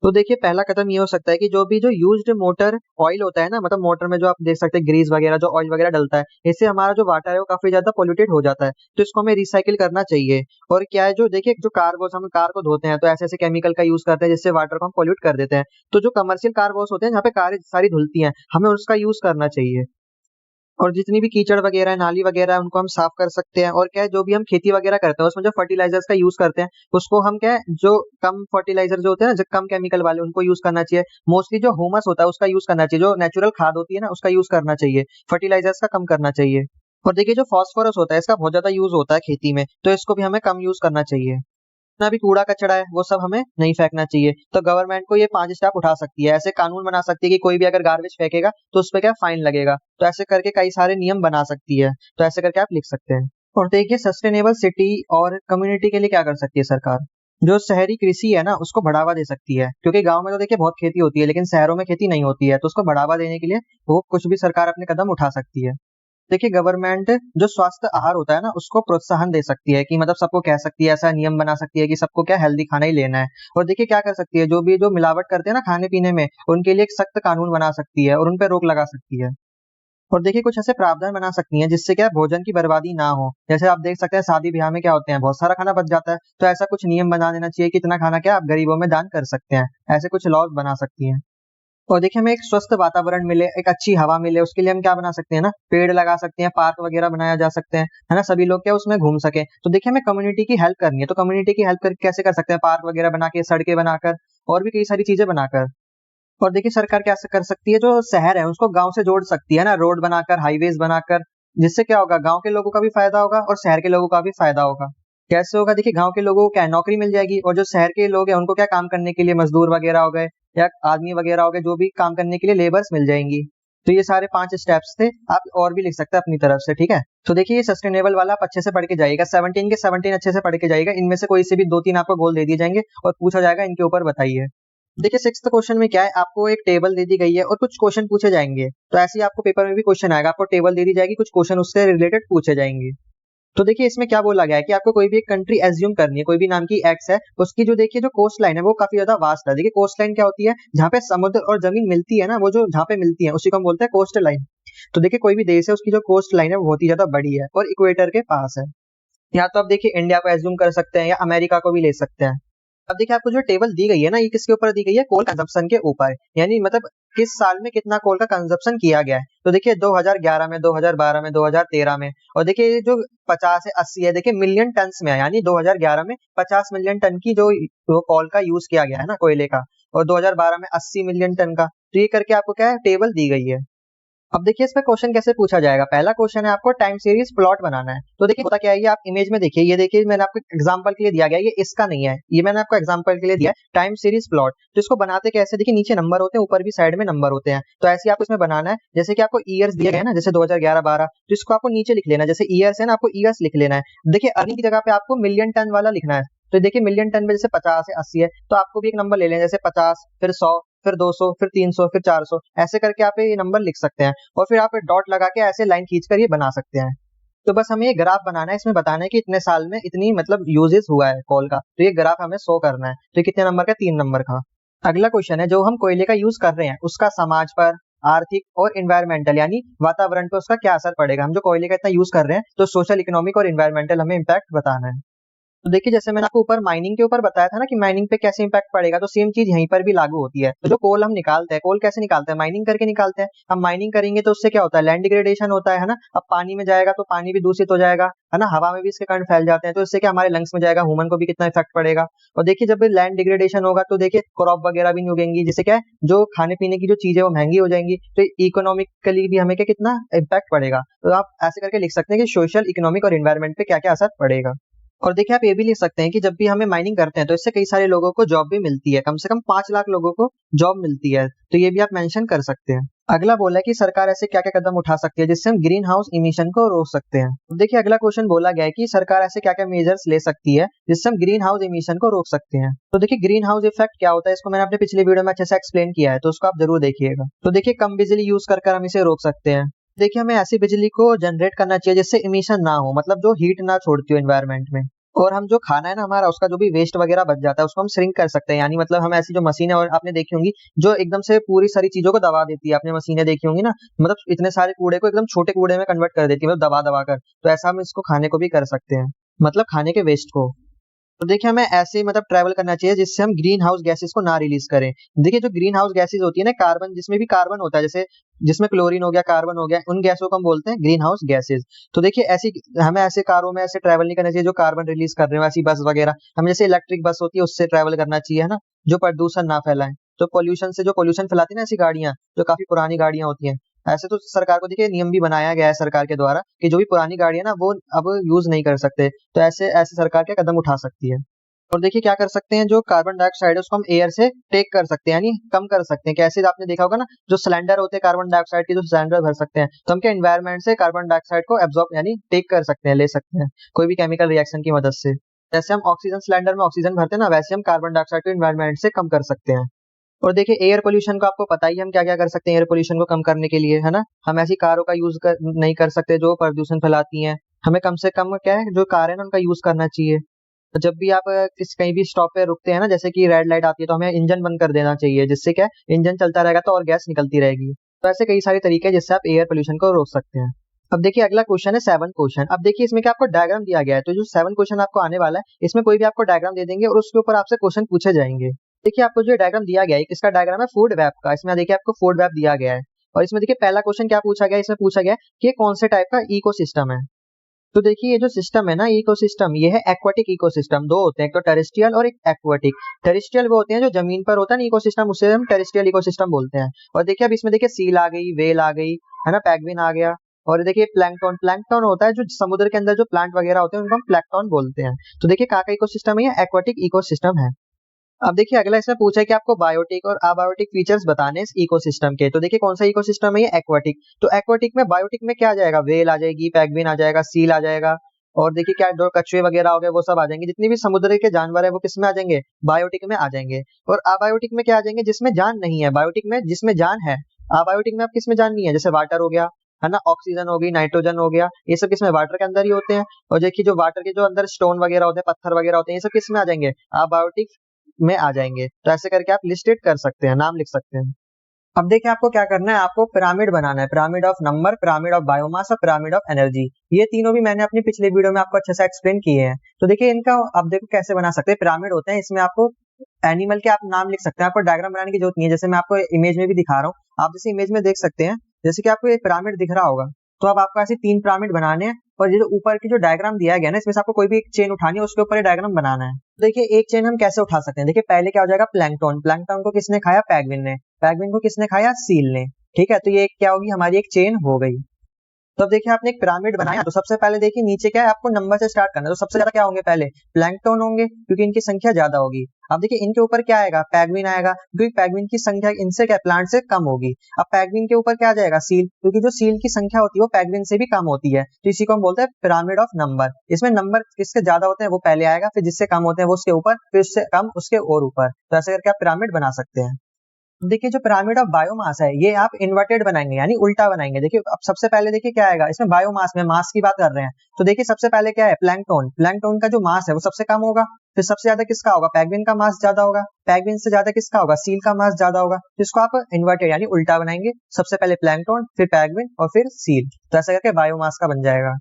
तो देखिए पहला कदम ये हो सकता है कि जो भी जो यूज्ड मोटर ऑयल होता है ना, मतलब मोटर में जो आप देख सकते हैं ग्रीस वगैरह जो ऑयल वगैरह डलता है, इससे हमारा जो वाटर है वो काफी ज्यादा पोल्यूटेड हो जाता है, तो इसको हमें रिसाइकिल करना चाहिए। और क्या है, जो देखिए जो कार वॉश, हम कार को धोते हैं तो ऐसे ऐसे केमिकल का यूज करते हैं जिससे वाटर को हम पोल्यूट कर देते हैं। तो जो कमर्शियल कार वॉश होते हैं जहाँ पे कार सारी धुलती हैं, हमें उसका यूज करना चाहिए। और जितनी भी कीचड़ वगैरह है, नाली वगैरह है, उनको हम साफ कर सकते हैं। और क्या है, जो भी हम खेती वगैरह करते हैं उसमें जो फर्टिलाइजर्स का यूज करते हैं, उसको हम क्या है, जो कम फर्टिलाइजर जो होते हैं ना, जो कम केमिकल वाले, उनको यूज करना चाहिए। मोस्टली जो ह्यूमस होता है उसका यूज करना चाहिए, जो नेचुरल खाद होती है ना उसका यूज करना चाहिए, फर्टिलाइजर्स का कम करना चाहिए। और देखिए जो फास्फोरस होता है इसका बहुत ज्यादा यूज होता है खेती में, तो इसको भी हमें कम यूज करना चाहिए। जितना भी कूड़ा कचरा है वो सब हमें नहीं फेंकना चाहिए। तो गवर्नमेंट को ये 5 स्टेप उठा सकती है, ऐसे कानून बना सकती है कि कोई भी अगर गार्बेज फेंकेगा तो उस पर क्या फाइन लगेगा। तो ऐसे करके कई सारे नियम बना सकती है, तो ऐसे करके आप लिख सकते हैं। और देखिए सस्टेनेबल सिटी और कम्युनिटी के लिए क्या कर सकती है सरकार, जो शहरी कृषि है ना उसको बढ़ावा दे सकती है, क्योंकि गांव में तो देखिए बहुत खेती होती है लेकिन शहरों में खेती नहीं होती है, तो उसको बढ़ावा देने के लिए वो कुछ भी सरकार अपने कदम उठा सकती है। देखिए गवर्नमेंट जो स्वास्थ्य आहार होता है ना उसको प्रोत्साहन दे सकती है, कि मतलब सबको कह सकती है, ऐसा नियम बना सकती है कि सबको क्या हेल्दी खाना ही लेना है। और देखिए क्या कर सकती है, जो भी जो मिलावट करते हैं ना खाने पीने में, उनके लिए एक सख्त कानून बना सकती है और उन पर रोक लगा सकती है। और देखिए कुछ ऐसे प्रावधान बना सकती है जिससे क्या भोजन की बर्बादी ना हो। जैसे आप देख सकते हैं शादी ब्याह में क्या होते हैं, बहुत सारा खाना बच जाता है, तो ऐसा कुछ नियम बना देना चाहिए कि इतना खाना क्या आप गरीबों में दान कर सकते हैं, ऐसे कुछ लॉज बना सकती है। और देखिए हमें एक स्वस्थ वातावरण मिले, एक अच्छी हवा मिले, उसके लिए हम क्या बना सकते हैं ना, पेड़ लगा सकते हैं, पार्क वगैरह बनाया जा सकते हैं, है ना, सभी लोग क्या उसमें घूम सके। तो देखिए हमें कम्युनिटी की हेल्प करनी है, तो कम्युनिटी की हेल्प कैसे कर सकते हैं, पार्क वगैरह बना के, सड़कें बनाकर, और भी कई सारी चीजें बनाकर। और देखिए सरकार क्या कर सकती है, जो शहर है उसको गांव से जोड़ सकती है ना, रोड बनाकर, हाईवेज बनाकर, जिससे क्या होगा, गांव के लोगों का भी फायदा होगा और शहर के लोगों का भी फायदा होगा। कैसे होगा, देखिए गांव के लोगों को क्या नौकरी मिल जाएगी, और जो शहर के लोग हैं उनको क्या काम करने के लिए मजदूर वगैरह हो गए या आदमी वगैरह हो गए, जो भी काम करने के लिए लेबर्स मिल जाएंगी। तो ये सारे 5 स्टेप्स थे, आप और भी लिख सकते हैं अपनी तरफ से, ठीक है। तो देखिए ये सस्टेनेबल वाला आप अच्छे से पढ़ के जाइएगा, 17 के 17 अच्छे से पढ़ के जाइएगा, इनमें से कोई से भी 2-3 आपको गोल दे दिए जाएंगे और पूछा जाएगा इनके ऊपर बताइए। देखिए 6th क्वेश्चन में क्या है, आपको एक टेबल दे दी गई है और कुछ क्वेश्चन पूछे जाएंगे, तो ऐसे ही आपको पेपर में भी क्वेश्चन आएगा, आपको टेबल दे दी जाएगी, कुछ क्वेश्चन उससे रिलेटेड पूछे जाएंगे। तो देखिए इसमें क्या बोला गया है कि आपको कोई भी एक कंट्री एज्यूम करनी है, कोई भी नाम की एक्स है, उसकी जो देखिए जो कोस्ट लाइन है वो काफी ज्यादा वास्ट है। देखिए कोस्ट लाइन क्या होती है, जहाँ पे समुद्र और जमीन मिलती है ना, वो जो जहाँ पे मिलती है उसी को हम बोलते हैं कोस्ट लाइन। तो देखिए कोई भी देश है उसकी जो कोस्ट लाइन है वो बहुत ही ज्यादा बड़ी है और इक्वेटर के पास है। या तो आप देखिए इंडिया को एज्यूम कर सकते हैं या अमेरिका को भी ले सकते हैं। अब देखिए आपको जो टेबल दी गई है ना, ये किसके ऊपर दी गई है? कोल कंजप्शन के ऊपर, यानी मतलब किस साल में कितना कोल का कंजप्शन किया गया है। तो देखिए 2011 में, 2012 में, 2013 में, और देखिए ये जो 50 से 80 है, देखिए मिलियन टन्स में है, यानी 2011 में 50 मिलियन टन की जो कोल का यूज किया गया है ना, कोयले का, और 2012 में 80 मिलियन टन का। तो ये करके आपको क्या है, टेबल दी गई है। अब देखिए इसमें क्वेश्चन कैसे पूछा जाएगा। पहला क्वेश्चन है आपको टाइम सीरीज प्लॉट बनाना है। तो देखिए होता क्या है, ये आप इमेज में देखिए, ये देखिए मैंने आपको एग्जांपल के लिए दिया गया है, ये इसका नहीं है, ये मैंने आपको एग्जांपल के लिए दिया है टाइम सीरीज प्लॉट। तो इसको बनाते कैसे, देखिए नीचे नंबर होते हैं, ऊपर भी साइड में नंबर होते हैं। तो ऐसे आपको इसमें बनाना है, जैसे कि आपको ईयर्स दिए गए ना, जैसे 2011-12, तो इसको आपको नीचे लिख लेना है, जैसे ईयर्स है ना, आपको ईयर्स लिख लेना है। देखिए अर्निंग की जगह पे आपको मिलियन टन वाला लिखना है। तो देखिए मिलियन टन में जैसे 50 से 80 है, तो आपको भी एक नंबर ले लेना, जैसे 50, फिर 100, फिर 200, फिर 300, फिर 400, ऐसे करके आप ये नंबर लिख सकते हैं। और फिर आप डॉट लगा के ऐसे लाइन खींचकर ये बना सकते हैं। तो बस हमें ये ग्राफ बनाना है, इसमें बताना है कि इतने साल में इतनी मतलब यूजेस हुआ है कॉल का, तो ये ग्राफ हमें शो करना है। तो ये कितने नंबर का? 3 नंबर का। अगला क्वेश्चन है, जो हम कोयले का यूज कर रहे हैं उसका समाज पर, आर्थिक और इन्वायरमेंटल यानी वातावरण पर उसका क्या असर पड़ेगा। हम जो कोयले का इतना यूज कर रहे हैं, तो सोशल, इकोनॉमिक और इन्वायरमेंटल हमें इम्पैक्ट बताना है। तो देखिए जैसे मैंने आपको ऊपर माइनिंग के ऊपर बताया था ना कि माइनिंग पे कैसे इंपैक्ट पड़ेगा, तो सेम चीज यहीं पर भी लागू होती है। तो जो कोल हम निकालते हैं, कोल कैसे निकालते हैं? माइनिंग करके निकालते हैं। हम माइनिंग करेंगे तो उससे क्या होता है? लैंड डिग्रेडेशन होता है ना। अब पानी में जाएगा तो पानी भी दूषित हो जाएगा, है ना। हवा में भी इसके कण फैल जाते हैं, तो इससे क्या हमारे लंग्स में जाएगा, ह्यूमन को भी कितना इफेक्ट पड़ेगा। और देखिए जब लैंड डिग्रेडेशन होगा तो देखिए क्रॉप वगैरह भी नहीं उगेंगी, जिससे क्या है, जो खाने पीने की जो चीजें वो महंगी हो जाएंगी। तो इकोनॉमिकली भी हमें क्या कितना इम्पैक्ट पड़ेगा। तो आप ऐसे करके लिख सकते हैं कि सोशल, इकोनॉमिक और इन्वायरमेंट पे क्या क्या असर पड़ेगा। और देखिए आप ये भी लिख सकते हैं कि जब भी हमें माइनिंग करते हैं तो इससे कई सारे लोगों को जॉब भी मिलती है, कम से कम 5 लाख लोगों को जॉब मिलती है। तो ये भी आप मेंशन कर सकते हैं। अगला बोला है कि सरकार ऐसे क्या क्या कदम उठा सकती है जिससे हम ग्रीन हाउस इमिशन को रोक सकते हैं। तो देखिए अगला क्वेश्चन बोला गया है कि सरकार ऐसे क्या क्या मेजर्स ले सकती है जिससे हम ग्रीन हाउस इमिशन को रोक सकते हैं। तो देखिए ग्रीन हाउस इफेक्ट क्या होता है, इसको मैंने अपने पिछले वीडियो में अच्छे से एक्सप्लेन किया है, तो उसको आप जरूर देखिएगा। तो देखिए कम बिजली यूज कर हम इसे रोक सकते हैं। देखिए हमें ऐसी बिजली को जनरेट करना चाहिए जिससे इमिशन ना हो, मतलब जो हीट ना छोड़ती हो एनवायरमेंट में। और हम जो खाना है ना हमारा, उसका जो भी वेस्ट वगैरह बच जाता है उसको हम श्रिंक कर सकते हैं, यानी मतलब हम ऐसी जो मशीन है, और आपने देखी होंगी जो एकदम से पूरी सारी चीजों को दबा देती है, आपने मशीनें देखी होंगी ना, मतलब इतने सारे कूड़े को एकदम छोटे कूड़े में कन्वर्ट कर देती है, मतलब दबा दबा कर। तो ऐसा हम इसको खाने को भी कर सकते हैं, मतलब खाने के वेस्ट को। तो देखिए हमें ऐसे मतलब ट्रैवल करना चाहिए जिससे हम ग्रीन हाउस गैसेस को ना रिलीज करें। देखिए जो ग्रीन हाउस गैसेस होती है ना, कार्बन, जिसमें भी कार्बन होता है, जैसे जिसमें क्लोरीन हो गया, कार्बन हो गया, उन गैसों को हम बोलते हैं ग्रीन हाउस गैसेस। तो देखिए ऐसी हमें ऐसे कारों में ऐसे ट्रैवल नहीं करना चाहिए जो कार्बन रिलीज कर रहे हो, ऐसी बस वगैरह। हमें जैसे इलेक्ट्रिक बस होती है उससे ट्रैवल करना चाहिए, है ना, जो प्रदूषण ना फैलाएं। तो पोल्यूशन से जो पोल्यूशन फैलाती है ना ऐसी गाड़ियां, जो काफी पुरानी गाड़ियां होती हैं। ऐसे तो सरकार को देखिए नियम भी बनाया गया है सरकार के द्वारा कि जो भी पुरानी गाड़ी है ना वो अब यूज नहीं कर सकते। तो ऐसे ऐसे सरकार क्या कदम उठा सकती है। और देखिए क्या कर सकते हैं, जो कार्बन डाइऑक्साइड है उसको हम एयर से टेक कर सकते हैं, यानी कम कर सकते हैं। कैसे? आपने देखा होगा ना, जो सिलेंडर होते हैं कार्बन डाइऑक्साइड के, जो सिलेंडर भर सकते हैं, तो हम क्या एनवायरमेंट से कार्बन डाइऑक्साइड को एब्जॉर्ब यानी टेक कर सकते हैं, ले सकते हैं कोई भी केमिकल रिएक्शन की मदद से। जैसे हम ऑक्सीजन सिलेंडर में ऑक्सीजन भरते हैं ना, वैसे हम कार्बन डाइऑक्साइड को एनवायरमेंट से कम कर सकते हैं। और देखिए एयर पोल्यूशन को आपको पता ही है हम क्या क्या कर सकते हैं एयर पोल्यूशन को कम करने के लिए, है ना। हम ऐसी कारों का यूज नहीं कर सकते जो प्रदूषण फैलाती हैं। हमें कम से कम क्या है, जो कार है ना उनका यूज करना चाहिए। तो जब भी आप कहीं भी स्टॉप पे रुकते हैं ना, जैसे कि रेड लाइट आती है, तो हमें इंजन बंद कर देना चाहिए, जिससे क्या इंजन चलता रहेगा तो और गैस निकलती रहेगी। तो ऐसे कई सारे तरीके हैं जिससे आप एयर पोल्यूशन को रोक सकते हैं। अब देखिए अगला क्वेश्चन है 7 क्वेश्चन। अब देखिए इसमें क्या आपको डायग्राम दिया गया है, तो जो 7 क्वेश्चन आपको आने वाला है इसमें कोई भी आपको डायग्राम दे देंगे और उसके ऊपर आपसे क्वेश्चन पूछे जाएंगे। देखिए आपको जो डायग्राम दिया गया है, किसका डायग्राम है? फूड वेब का। इसमें देखिए आपको फूड वेब दिया गया है, और इसमें देखिए पहला क्वेश्चन क्या पूछा गया है, इसमें पूछा गया है कि ये कौन से टाइप का इकोसिस्टम है। तो देखिए ये जो सिस्टम है ना इकोसिस्टम, ये है एक्वाटिक इकोसिस्टम। दो होते हैं, एक तो टेरेस्ट्रियल और एक एक्वाटिक। टेरेस्ट्रियल वो होते हैं जो जमीन पर होता है ना इकोसिस्टम, उससे हम टेरेस्ट्रियल इकोसिस्टम बोलते हैं। और देखिए अब इसमें देखिए सील आ गई, वेल आ गई, है ना, पैंगुइन आ गया। और देखिए प्लैंकटन, प्लैंकटन होता है जो समुद्र के अंदर जो प्लांट वगैरह होते हैं उनको हम प्लैंकटन बोलते हैं। तो देखिए कहाँ का इकोसिस्टम है, ये एक्वाटिक इकोसिस्टम है। अब देखिए अगला इसमें पूछा है कि आपको बायोटिक और अबायोटिक फीचर्स बताने इस इकोसिस्टम के। तो देखिए कौन सा इकोसिस्टम है ये? एक्वाटिक। तो एक्वाटिक में, बायोटिक में क्या आ जाएगा? वेल आ जाएगी, पैंगुइन आ जाएगा, सील आ जाएगा, और देखिए क्या जो कछुए वगैरह हो गए वो सब आ जाएंगे। जितनी भी समुद्र के जानवर है वो किस में आ जाएंगे? बायोटिक में आ जाएंगे। और अबायोटिक में क्या आ जाएंगे? जिसमें जान नहीं है। बायोटिक में जिसमें जान है। अबायोटिक में अब किस में जान नहीं है? जैसे वाटर हो गया, है ना, ऑक्सीजन हो गई, नाइट्रोजन हो गया, ये सब किसमें? वाटर के अंदर ही होते हैं। और देखिए जो वाटर के जो अंदर स्टोन वगैरह होते हैं, पत्थर वगैरह होते हैं, ये सब किस में आ जाएंगे? अबायोटिक में आ जाएंगे। तो ऐसे करके आप लिस्टेड कर सकते हैं, नाम लिख सकते हैं। अब देखिए आपको क्या करना है, आपको पिरामिड बनाना है, pyramid of number, pyramid of biomass और पिरामिड ऑफ एनर्जी। ये तीनों भी मैंने अपनी पिछले वीडियो में आपको अच्छे से एक्सप्लेन किए हैं। तो देखिए इनका अब देखो कैसे बना सकते हैं। पिरामिड होते हैं, इसमें आपको एनिमल के आप नाम लिख सकते हैं, आपको डायग्राम बनाने की जरूरत नहीं है। जैसे मैं आपको इमेज में भी दिखा रहा हूँ, आप जैसे इमेज में देख सकते हैं, जैसे कि आपको ये पिरामिड दिख रहा होगा। तो अब आपको ऐसे 3 पिरामिड बनाने हैं, और ये जो ऊपर की जो डायग्राम दिया गया ना, इसमें से आपको कोई भी एक चेन उठानी है, उसके ऊपर ये डायग्राम बनाना है। देखिए एक चेन हम कैसे उठा सकते हैं। देखिए पहले क्या हो जाएगा, प्लैंकटन। प्लैंकटन को किसने खाया, पेंगुइन ने। पेंगुइन को किसने खाया, सील ने। ठीक है, तो ये क्या होगी, हमारी एक चेन हो गई। तो अब देखिए आपने एक पिरामिड बनाया, तो सबसे पहले देखिए नीचे क्या है, आपको नंबर से स्टार्ट करना है। तो सबसे ज्यादा क्या होंगे, पहले प्लैंकटन होंगे, क्योंकि इनकी संख्या ज्यादा होगी। अब देखिए इनके ऊपर क्या आएगा, पेंगुइन आएगा, क्योंकि पेंगुइन की संख्या इनसे क्या, प्लांट से कम होगी। अब पेंगुइन के ऊपर क्या आ जाएगा, सील, क्योंकि जो सील की संख्या होती है वो पेंगुइन से भी कम होती है। तो इसी को हम बोलते हैं पिरामिड ऑफ नंबर। इसमें नंबर किसके ज्यादा होते हैं वो पहले आएगा, फिर जिससे कम होते हैं वो उसके ऊपर, फिर उससे कम उसके और ऊपर। तो ऐसे करके आप पिरामिड बना सकते हैं। देखिए जो पिरामिड ऑफ बायोमास है, ये आप इन्वर्टेड बनाएंगे, यानी उल्टा बनाएंगे। देखिए अब सबसे पहले देखिए क्या आएगा, इसमें बायोमास में मास की बात कर रहे हैं। तो देखिए सबसे पहले क्या है, प्लैंकटन। प्लैंकटन का जो मास है वो सबसे कम होगा। फिर सबसे ज्यादा किसका होगा, पेंगुइन का मास ज्यादा होगा। पेंगुइन से ज्यादा किसका होगा, सील का मास ज्यादा होगा। तो इसको आप इन्वर्टेड यानी उल्टा बनाएंगे, सबसे पहले प्लैंकटन, फिर पेंगुइन और फिर सील। तो ऐसा करके बायोमास का बन जाएगा।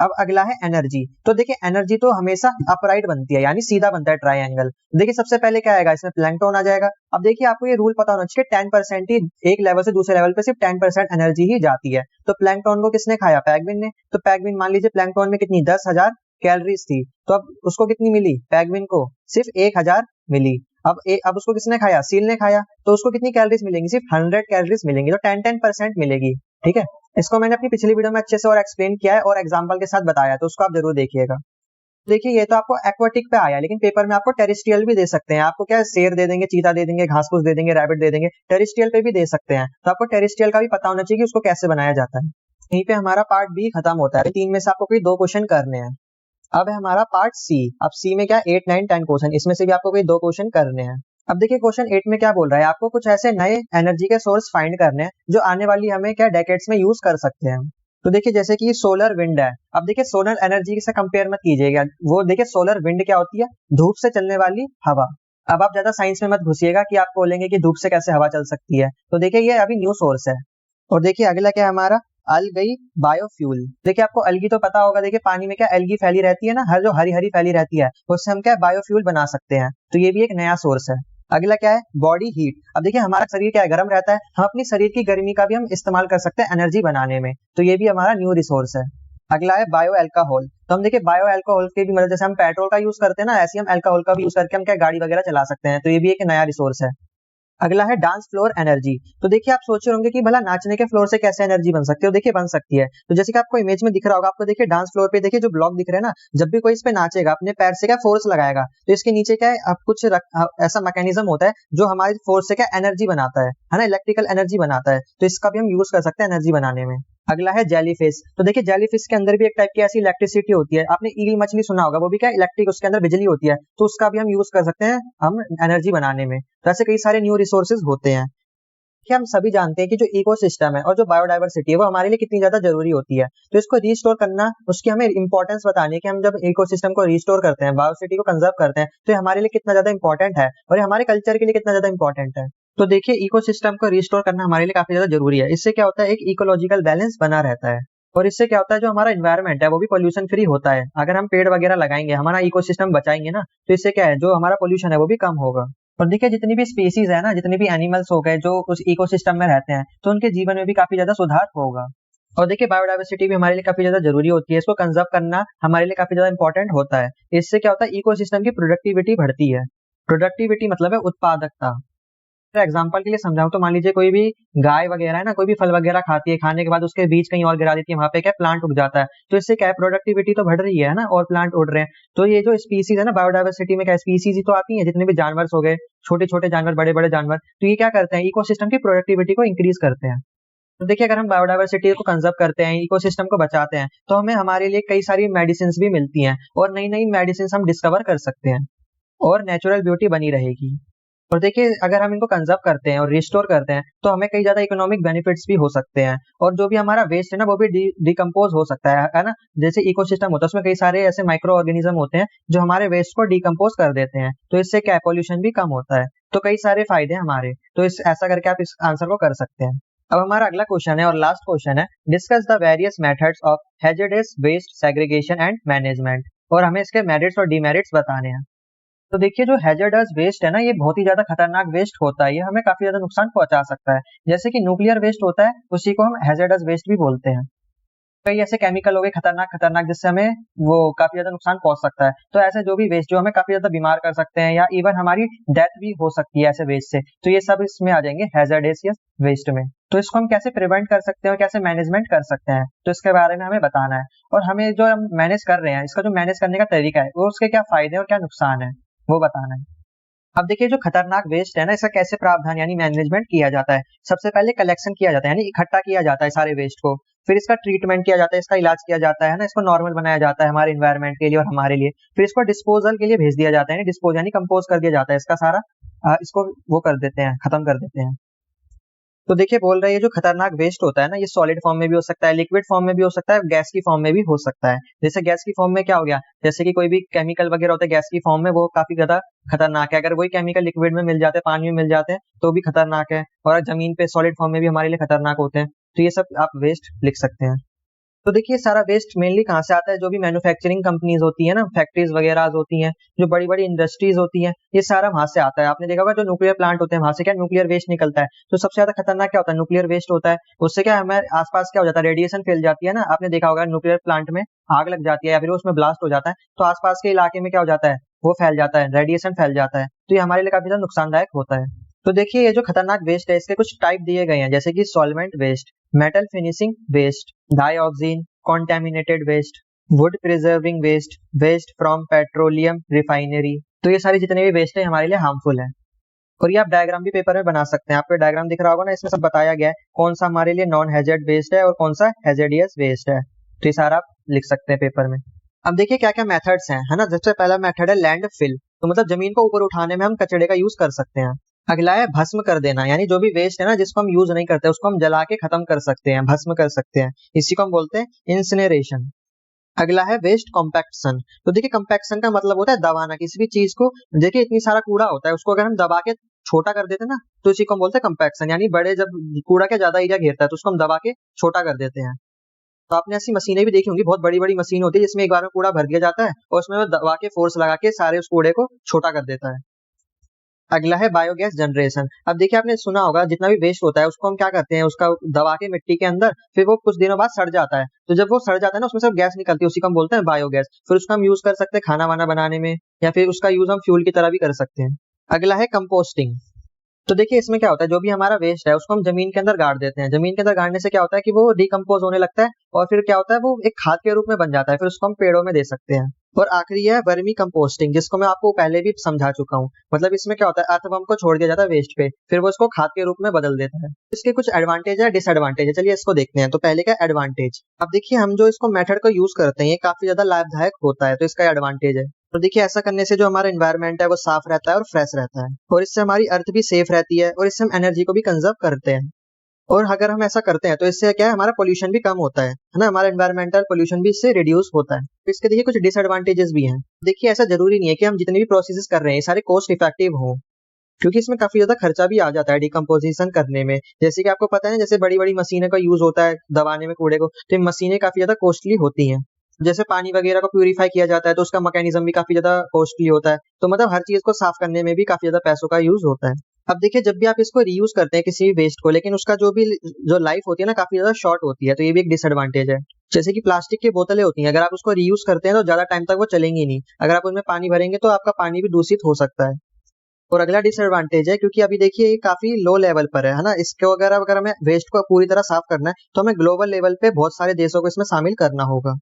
अब अगला है एनर्जी। तो देखिए एनर्जी तो हमेशा अपराइट बनती है, यानी सीधा बनता है, ट्रायंगल। देखिए सबसे पहले क्या आएगा, इसमें प्लैंकटन आ जाएगा। अब देखिए आपको ये रूल पता होना चाहिए, 10% ही एक लेवल से दूसरे लेवल पे सिर्फ 10% एनर्जी ही जाती है। तो प्लैंकटन को किसने खाया, पेंगुइन ने। तो पेंगुइन, मान लीजिए प्लैंकटन में कितनी 10,000 कैलोरीज थी, तो अब उसको कितनी मिली, पेंगुइन को सिर्फ 1,000 मिली। अब उसको किसने खाया, सील ने खाया, तो उसको कितनी कैलोरीज मिलेंगी, सिर्फ 100 कैलोरीज मिलेंगी। तो 10% मिलेगी। ठीक है, इसको मैंने अपनी पिछली वीडियो में अच्छे से और एक्सप्लेन किया है और एग्जांपल के साथ बताया है, तो उसको आप जरूर देखिएगा। देखिए ये तो आपको एक्वाटिक पे आया, लेकिन पेपर में आपको टेरेस्ट्रियल भी दे सकते हैं। आपको क्या है, शेर दे देंगे, चीता दे देंगे, घास फूस दे देंगे, रैबिट दे देंगे, टेरेस्ट्रियल पे भी दे सकते हैं। तो आपको टेरेस्ट्रियल का भी पता होना चाहिए कि उसको कैसे बनाया जाता है। यहीं पे हमारा पार्ट बी खत्म होता है। 3 में से आपको कोई 2 क्वेश्चन करने हैं। अब है हमारा पार्ट सी। अब सी में क्या, 8, 9, 10 क्वेश्चन, इसमें से भी आपको कोई 2 क्वेश्चन करने हैं। अब देखिए क्वेश्चन 8 में क्या बोल रहा है, आपको कुछ ऐसे नए एनर्जी के सोर्स फाइंड करने हैं जो आने वाली हमें क्या डेकेड्स में यूज कर सकते हैं। तो देखिए जैसे कि सोलर विंड है। अब देखिए सोलर एनर्जी से कंपेयर मत कीजिएगा, वो देखिए सोलर विंड क्या होती है, धूप से चलने वाली हवा। अब आप ज्यादा साइंस में मत घुसिएगा कि आपको बोलेंगे कि धूप से कैसे हवा चल सकती है। तो देखिए ये अभी न्यू सोर्स है। और देखिए अगला क्या है हमारा, अलगी बायोफ्यूल। देखिए आपको अलगी तो पता होगा, देखिए पानी में क्या एल्गी फैली रहती है ना, हर जो हरी हरी फैली रहती है, उससे हम क्या बायोफ्यूल बना सकते हैं। तो ये भी एक नया सोर्स है। अगला क्या है, बॉडी हीट। अब देखिए हमारा शरीर क्या है, गर्म रहता है, हम अपनी शरीर की गर्मी का भी हम इस्तेमाल कर सकते हैं एनर्जी बनाने में। तो ये भी हमारा न्यू रिसोर्स है। अगला है बायो एल्कोहल। तो हम देखिए बायो एल्कोहल की भी मदद, जैसे हम पेट्रोल का यूज करते हैं ना, ऐसे हम एल्कोहल का भी यूज करके हम क्या गाड़ी वगैरह चला सकते हैं। तो ये भी एक नया रिसोर्स है। अगला है डांस फ्लोर एनर्जी। तो देखिए आप सोच रहे होंगे कि भला नाचने के फ्लोर से कैसे एनर्जी बन सकती है। देखिए बन सकती है। तो जैसे कि आपको इमेज में दिख रहा होगा, आपको देखिए डांस फ्लोर पे देखिए जो ब्लॉक दिख रहे हैं ना, जब भी कोई इस पे नाचेगा अपने पैर से क्या फोर्स लगाएगा, तो इसके नीचे क्या है, अब कुछ ऐसा मैकेनिज्म होता है जो हमारी फोर्स से क्या एनर्जी बनाता है ना, इलेक्ट्रिकल एनर्जी बनाता है। तो इसका भी हम यूज कर सकते हैं एनर्जी बनाने में। अगला है जेलीफिश। तो देखिए जेलीफिश के अंदर भी एक टाइप की ऐसी इलेक्ट्रिसिटी होती है, आपने ईल मछली सुना होगा, वो भी क्या इलेक्ट्रिक, उसके अंदर बिजली होती है। तो उसका भी हम यूज कर सकते हैं हम एनर्जी बनाने में। तो ऐसे कई सारे न्यू रिसोर्सेज होते हैं कि हम सभी जानते हैं कि जो इकोसिस्टम है और जो बायोडायवर्सिटी है वो हमारे लिए कितनी ज्यादा जरूरी होती है। तो इसको रिस्टोर करना, उसकी हमें इंपॉर्टेंस बतानी है कि हम जब इकोसिस्टम को रिस्टोर करते हैं, बायोसिटी को कंजर्व करते हैं, तो ये हमारे लिए कितना ज्यादा इंपॉर्टेंट है और ये हमारे कल्चर के लिए कितना ज्यादा इंपॉर्टेंट है। तो देखिए इकोसिस्टम को रिस्टोर करना हमारे लिए काफी ज्यादा जरूरी है। इससे क्या होता है, एक इकोलॉजिकल बैलेंस बना रहता है। और इससे क्या होता है, जो हमारा एनवायरनमेंट है वो भी पोल्यूशन फ्री होता है। अगर हम पेड़ वगैरह लगाएंगे, हमारा इकोसिस्टम बचाएंगे ना, तो इससे क्या है, जो हमारा पोल्यूशन है वो भी कम होगा। और देखिए जितनी भी स्पीसीज है ना, जितने भी एनिमल्स हो गए जो उस इकोसिस्टम में रहते हैं, तो उनके जीवन में भी काफी ज्यादा सुधार होगा। और देखिए बायोडायवर्सिटी भी हमारे लिए काफी ज्यादा जरूरी होती है, इसको कंजर्व करना हमारे लिए काफी ज्यादा इंपॉर्टेंट होता है। इससे क्या होता है, इकोसिस्टम की प्रोडक्टिविटी बढ़ती है। प्रोडक्टिविटी मतलब है उत्पादकता। एग्जाम्पल के लिए समझाऊं तो मान लीजिए कोई भी गाय वगैरह है ना, कोई भी फल वगैरह खाती है, खाने के बाद उसके बीज कहीं और गिरा देती है, वहां पे क्या प्लांट उग जाता है। तो इससे क्या है, प्रोडक्टिविटी तो बढ़ रही है ना, और प्लांट उड़ रहे हैं। तो ये जो स्पीसीज है ना, बायोडायवर्सिटी में क्या स्पीसीज ही तो आती है, जितने भी जानवर हो गए, छोटे छोटे जानवर, बड़े बड़े जानवर, तो ये क्या करते हैं, इकोसिस्टम की प्रोडक्टिविटी को इंक्रीज करते हैं। तो देखिए अगर हम बायोडायवर्सिटी को कंजर्व करते हैं, इकोसिस्टम को बचाते हैं, तो हमें हमारे लिए कई सारी मेडिसिन भी मिलती हैं और नई नई मेडिसिन हम डिस्कवर कर सकते हैं और नेचुरल ब्यूटी बनी रहेगी। और देखिए अगर हम इनको कंजर्व करते हैं और रिस्टोर करते हैं, तो हमें कई ज्यादा इकोनॉमिक बेनिफिट्स भी हो सकते हैं। और जो भी हमारा वेस्ट है ना, वो भी डिकम्पोज हो सकता है ना। जैसे इकोसिस्टम होता है, उसमें कई सारे ऐसे माइक्रो ऑर्गेनिज्म होते हैं जो हमारे वेस्ट को डिकम्पोज कर देते हैं। तो इससे क्या पोल्यूशन भी कम होता है। तो कई सारे फायदे हैं हमारे, तो इस ऐसा करके आप इस आंसर को कर सकते हैं। अब हमारा अगला क्वेश्चन है और लास्ट क्वेश्चन है, discuss the various methods of hazardous waste segregation and management, और हमें इसके मेरिट्स और डिमेरिट्स बताने हैं। तो देखिए जो हैजार्डस वेस्ट है ना, ये बहुत ही ज्यादा खतरनाक वेस्ट होता है, ये हमें काफी ज्यादा नुकसान पहुंचा सकता है। जैसे कि न्यूक्लियर वेस्ट होता है, उसी को हम हैजार्डस वेस्ट भी बोलते हैं। कई ऐसे केमिकल हो गए खतरनाक खतरनाक जिससे हमें वो काफी ज्यादा नुकसान पहुंच सकता है। तो ऐसे जो भी वेस्ट जो हमें काफी ज्यादा बीमार कर सकते हैं या इवन हमारी डेथ भी हो सकती है ऐसे वेस्ट से, तो ये सब इसमें आ जाएंगे हैजार्डस वेस्ट में। तो इसको हम कैसे प्रिवेंट कर सकते हैं और कैसे मैनेजमेंट कर सकते हैं, तो इसके बारे में हमें बताना है। और हमें जो हम मैनेज कर रहे हैं, इसका जो मैनेज करने का तरीका है, वो उसके क्या फायदे और क्या नुकसान है, वो बताना है। अब देखिए जो खतरनाक वेस्ट है ना, इसका कैसे प्रावधान यानी मैनेजमेंट किया जाता है। सबसे पहले कलेक्शन किया जाता है, यानी इकट्ठा किया जाता है सारे वेस्ट को। फिर इसका ट्रीटमेंट किया जाता है, इसका इलाज किया जाता है ना, इसको नॉर्मल बनाया जाता है हमारे एनवायरनमेंट के लिए और हमारे लिए। फिर इसको डिस्पोजल के लिए भेज दिया जाता है, डिस्पोज यानी कंपोज कर दिया जाता है इसका सारा, इसको वो कर देते हैं, खत्म कर देते हैं। तो देखिए बोल रहे हैं जो खतरनाक वेस्ट होता है ना, ये सॉलिड फॉर्म में भी हो सकता है, लिक्विड फॉर्म में भी हो सकता है, गैस की फॉर्म में भी हो सकता है। जैसे गैस की फॉर्म में क्या हो गया, जैसे कि कोई भी केमिकल वगैरह होता है गैस की फॉर्म में, वो काफी ज्यादा खतरनाक है। अगर वही केमिकल लिक्विड में मिल जाते हैं, पानी में मिल जाते हैं, तो भी खतरनाक है। और जमीन पे सॉलिड फॉर्म में भी हमारे लिए खतरनाक होते हैं। तो ये सब आप वेस्ट लिख सकते हैं। तो देखिए सारा वेस्ट मेनली कहाँ से आता है, जो भी मैन्युफैक्चरिंग कंपनीज होती है ना, फैक्ट्रीज वगैरह होती हैं, जो बड़ी बड़ी इंडस्ट्रीज होती हैं, ये सारा वहां से आता है। आपने देखा होगा जो न्यूक्लियर प्लांट होते हैं, वहां से क्या न्यूक्लियर वेस्ट निकलता है। तो सबसे ज्यादा खतरनाक क्या होता है, न्यूक्लियर वेस्ट होता है। उससे क्या हमारे आसपास क्या हो जाता है, रेडिएशन फैल जाती है ना। आपने देखा होगा न्यूक्लियर प्लांट में आग लग जाती है या फिर उसमें ब्लास्ट हो जाता है, तो आसपास के इलाके में क्या हो जाता है, वो फैल जाता है, रेडिएशन फैल जाता है। तो ये हमारे लिए काफी ज्यादा नुकसानदायक होता है। तो देखिए ये जो खतरनाक वेस्ट है, इसके कुछ टाइप दिए गए हैं, जैसे कि solvent waste, metal finishing waste, dioxin contaminated waste, wood preserving waste, waste from petroleum refinery. तो ये सारी जितने भी वेस्ट है हमारे लिए हार्मफुल है। और ये आप डायग्राम भी पेपर में बना सकते हैं, आपको डायग्राम दिख रहा होगा ना, इसमें सब बताया गया है कौन सा हमारे लिए नॉन हैजर्ड वेस्ट है और कौन सा हैजर्डियस वेस्ट है। तो ये सारा आप लिख सकते हैं पेपर में। अब देखिए क्या क्या मेथड्स हैं, है ना। सबसे पहला मेथड है लैंड फिल, तो मतलब जमीन को ऊपर उठाने में हम कचड़े का यूज कर सकते हैं। अगला है भस्म कर देना, यानी जो भी वेस्ट है ना जिसको हम यूज नहीं करते, उसको हम जला के खत्म कर सकते हैं, भस्म कर सकते हैं। इसी को हम बोलते हैं इंसिनरेशन। अगला है वेस्ट कॉम्पैक्शन। तो देखिए कॉम्पैक्शन का मतलब होता है दबाना किसी भी चीज को। देखिए इतनी सारा कूड़ा होता है, उसको अगर हम दबा के छोटा कर देते हैं ना, तो इसी को हम बोलते हैं कॉम्पैक्शन। यानी बड़े जब कूड़ा के ज्यादा एरिया घेरता है, तो उसको हम दबा के छोटा कर देते हैं। तो आपने ऐसी मशीनें भी देखी होंगी, बहुत बड़ी बड़ी मशीन होती है जिसमें एक बार में कूड़ा भर दिया जाता है और उसमें वो दबा के फोर्स लगा के सारे उस कूड़े को छोटा कर देता है। अगला है बायोगैस जनरेशन। अब देखिए आपने सुना होगा जितना भी वेस्ट होता है उसको हम क्या करते हैं, उसका दबा के मिट्टी के अंदर, फिर वो कुछ दिनों बाद सड़ जाता है। तो जब वो सड़ जाता है ना, उसमें से गैस निकलती है, उसी को हम बोलते हैं बायोगैस। फिर उसका हम यूज कर सकते हैं खाना वाना बनाने में, या फिर उसका यूज हम फ्यूल की तरह भी कर सकते हैं। अगला है कंपोस्टिंग। तो देखिए इसमें क्या होता है, जो भी हमारा वेस्ट है उसको हम जमीन के अंदर गाड़ देते हैं। जमीन के अंदर गाड़ने से क्या होता है कि वो डिकम्पोज होने लगता है और फिर क्या होता है, वो एक खाद के रूप में बन जाता है। फिर उसको हम पेड़ों में दे सकते हैं। और आखिरी है वर्मी कंपोस्टिंग, जिसको मैं आपको पहले भी समझा चुका हूँ। मतलब इसमें क्या होता है, अर्थवर्म को छोड़ दिया जाता है वेस्ट पे, फिर वो इसको खाद के रूप में बदल देता है। इसके कुछ एडवांटेज है, डिसएडवांटेज है, चलिए इसको देखते हैं। तो पहले का एडवांटेज, अब देखिए हम जो इसको मेथड को यूज करते हैं ये काफी ज्यादा लाभदायक होता है, तो इसका एडवांटेज है। तो देखिए ऐसा करने से जो हमारा एनवायरनमेंट है वो साफ रहता है और फ्रेश रहता है, और इससे हमारी अर्थ भी सेफ रहती है, और इससे हम एनर्जी को भी कंजर्व करते हैं। और अगर हम ऐसा करते हैं तो इससे क्या है, हमारा पोल्यूशन भी कम होता है ना, हमारा एनवायरमेंटल पोल्यूशन भी इससे रिड्यूस होता है। इसके देखिए कुछ डिसएडवांटेजेस भी हैं। देखिए ऐसा जरूरी नहीं है कि हम जितने भी प्रोसेसेस कर रहे हैं ये सारे कॉस्ट इफेक्टिव हो, क्योंकि इसमें काफी ज्यादा खर्चा भी आ जाता है डिकम्पोजिशन करने में। जैसे कि आपको पता है ना, जैसे बड़ी बड़ी मशीनों का यूज होता है दबाने में कूड़े को, तो ये मशीनें काफी ज्यादा कॉस्टली होती हैं। जैसे पानी वगैरह को प्यूरिफाई किया जाता है तो उसका मैकेनिज्म भी काफी ज्यादा कॉस्टली होता है। तो मतलब हर चीज को साफ करने में भी काफी ज्यादा पैसों का यूज होता है। अब देखिए जब भी आप इसको रीयूज करते हैं किसी भी वेस्ट को, लेकिन उसका जो लाइफ होती है ना काफी ज्यादा शॉर्ट होती है, तो ये भी एक डिसएडवांटेज है। जैसे कि प्लास्टिक की बोतलें होती हैं, अगर आप उसको रीयूज करते हैं तो ज्यादा टाइम तक वो चलेंगी नहीं। अगर आप उसमें पानी भरेंगे तो आपका पानी भी दूषित हो सकता है। और अगला डिसएडवांटेज है, क्योंकि अभी देखिए ये काफी लो लेवल पर है ना, इसको अगर हमें वेस्ट को पूरी तरह साफ करना है तो हमें ग्लोबल लेवल पे बहुत सारे देशों को इसमें शामिल करना होगा।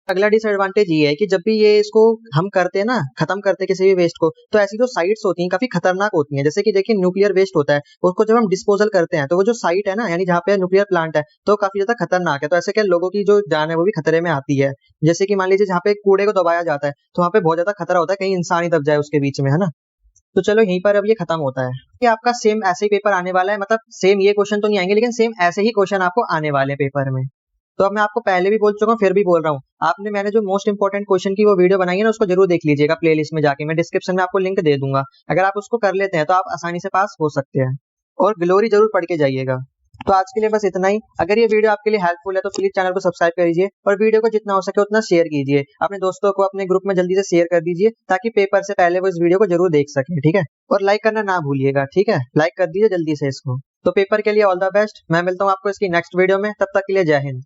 अगला डिसएडवांटेज ये है कि जब भी ये इसको हम करते हैं ना, खत्म करते हैं किसी भी वेस्ट को, तो ऐसी जो साइट्स होती हैं काफी खतरनाक होती हैं। जैसे कि देखिए न्यूक्लियर वेस्ट होता है, उसको जब हम डिस्पोजल करते हैं तो वो जो साइट है ना, यानी जहाँ पे न्यूक्लियर प्लांट है, तो काफी ज्यादा खतरनाक है। तो ऐसे क्या लोगों की जो जान है वो भी खतरे में आती है। जैसे कि मान लीजिए जहाँ पे कूड़े को दबाया जाता है तो वहाँ पे बहुत ज्यादा खतरा होता है कहीं इंसान ही दब जाए उसके बीच में, है ना। तो चलो यहीं पर अब ये खत्म होता है कि आपका सेम ऐसे ही पेपर आने वाला है, मतलब सेम ये क्वेश्चन तो नहीं आएंगे लेकिन सेम ऐसे ही क्वेश्चन आपको आने वाले हैं पेपर में। तो अब मैं आपको पहले भी बोल चुका हूँ, फिर भी बोल रहा हूँ, मैंने जो मोस्ट इंपोर्टेंट क्वेश्चन की वो वीडियो बनाई है ना, उसको जरूर देख लीजिएगा प्लेलिस्ट में जाके। मैं डिस्क्रिप्शन में आपको लिंक दे दूंगा। अगर आप उसको कर लेते हैं तो आप आसानी से पास हो सकते हैं। और ग्लोरी जरूर पढ़ के जाइएगा। तो आज के लिए बस इतना ही। अगर ये वीडियो आपके लिए हेल्पफुल है तो प्लीज चैनल को सब्सक्राइब कर लीजिए और वीडियो को जितना हो सके उतना शेयर कीजिए। अपने दोस्तों को अपने ग्रुप में जल्दी से शेयर कर दीजिए ताकि पेपर से पहले वो इस वीडियो को जरूर देख सके, ठीक है। और लाइक करना ना भूलिएगा, ठीक है। लाइक कर दीजिए जल्दी से इसको। तो पेपर के लिए ऑल द बेस्ट। मैं मिलता हूँ आपको इसकी नेक्स्ट वीडियो में, तब तक के लिए जय हिंद।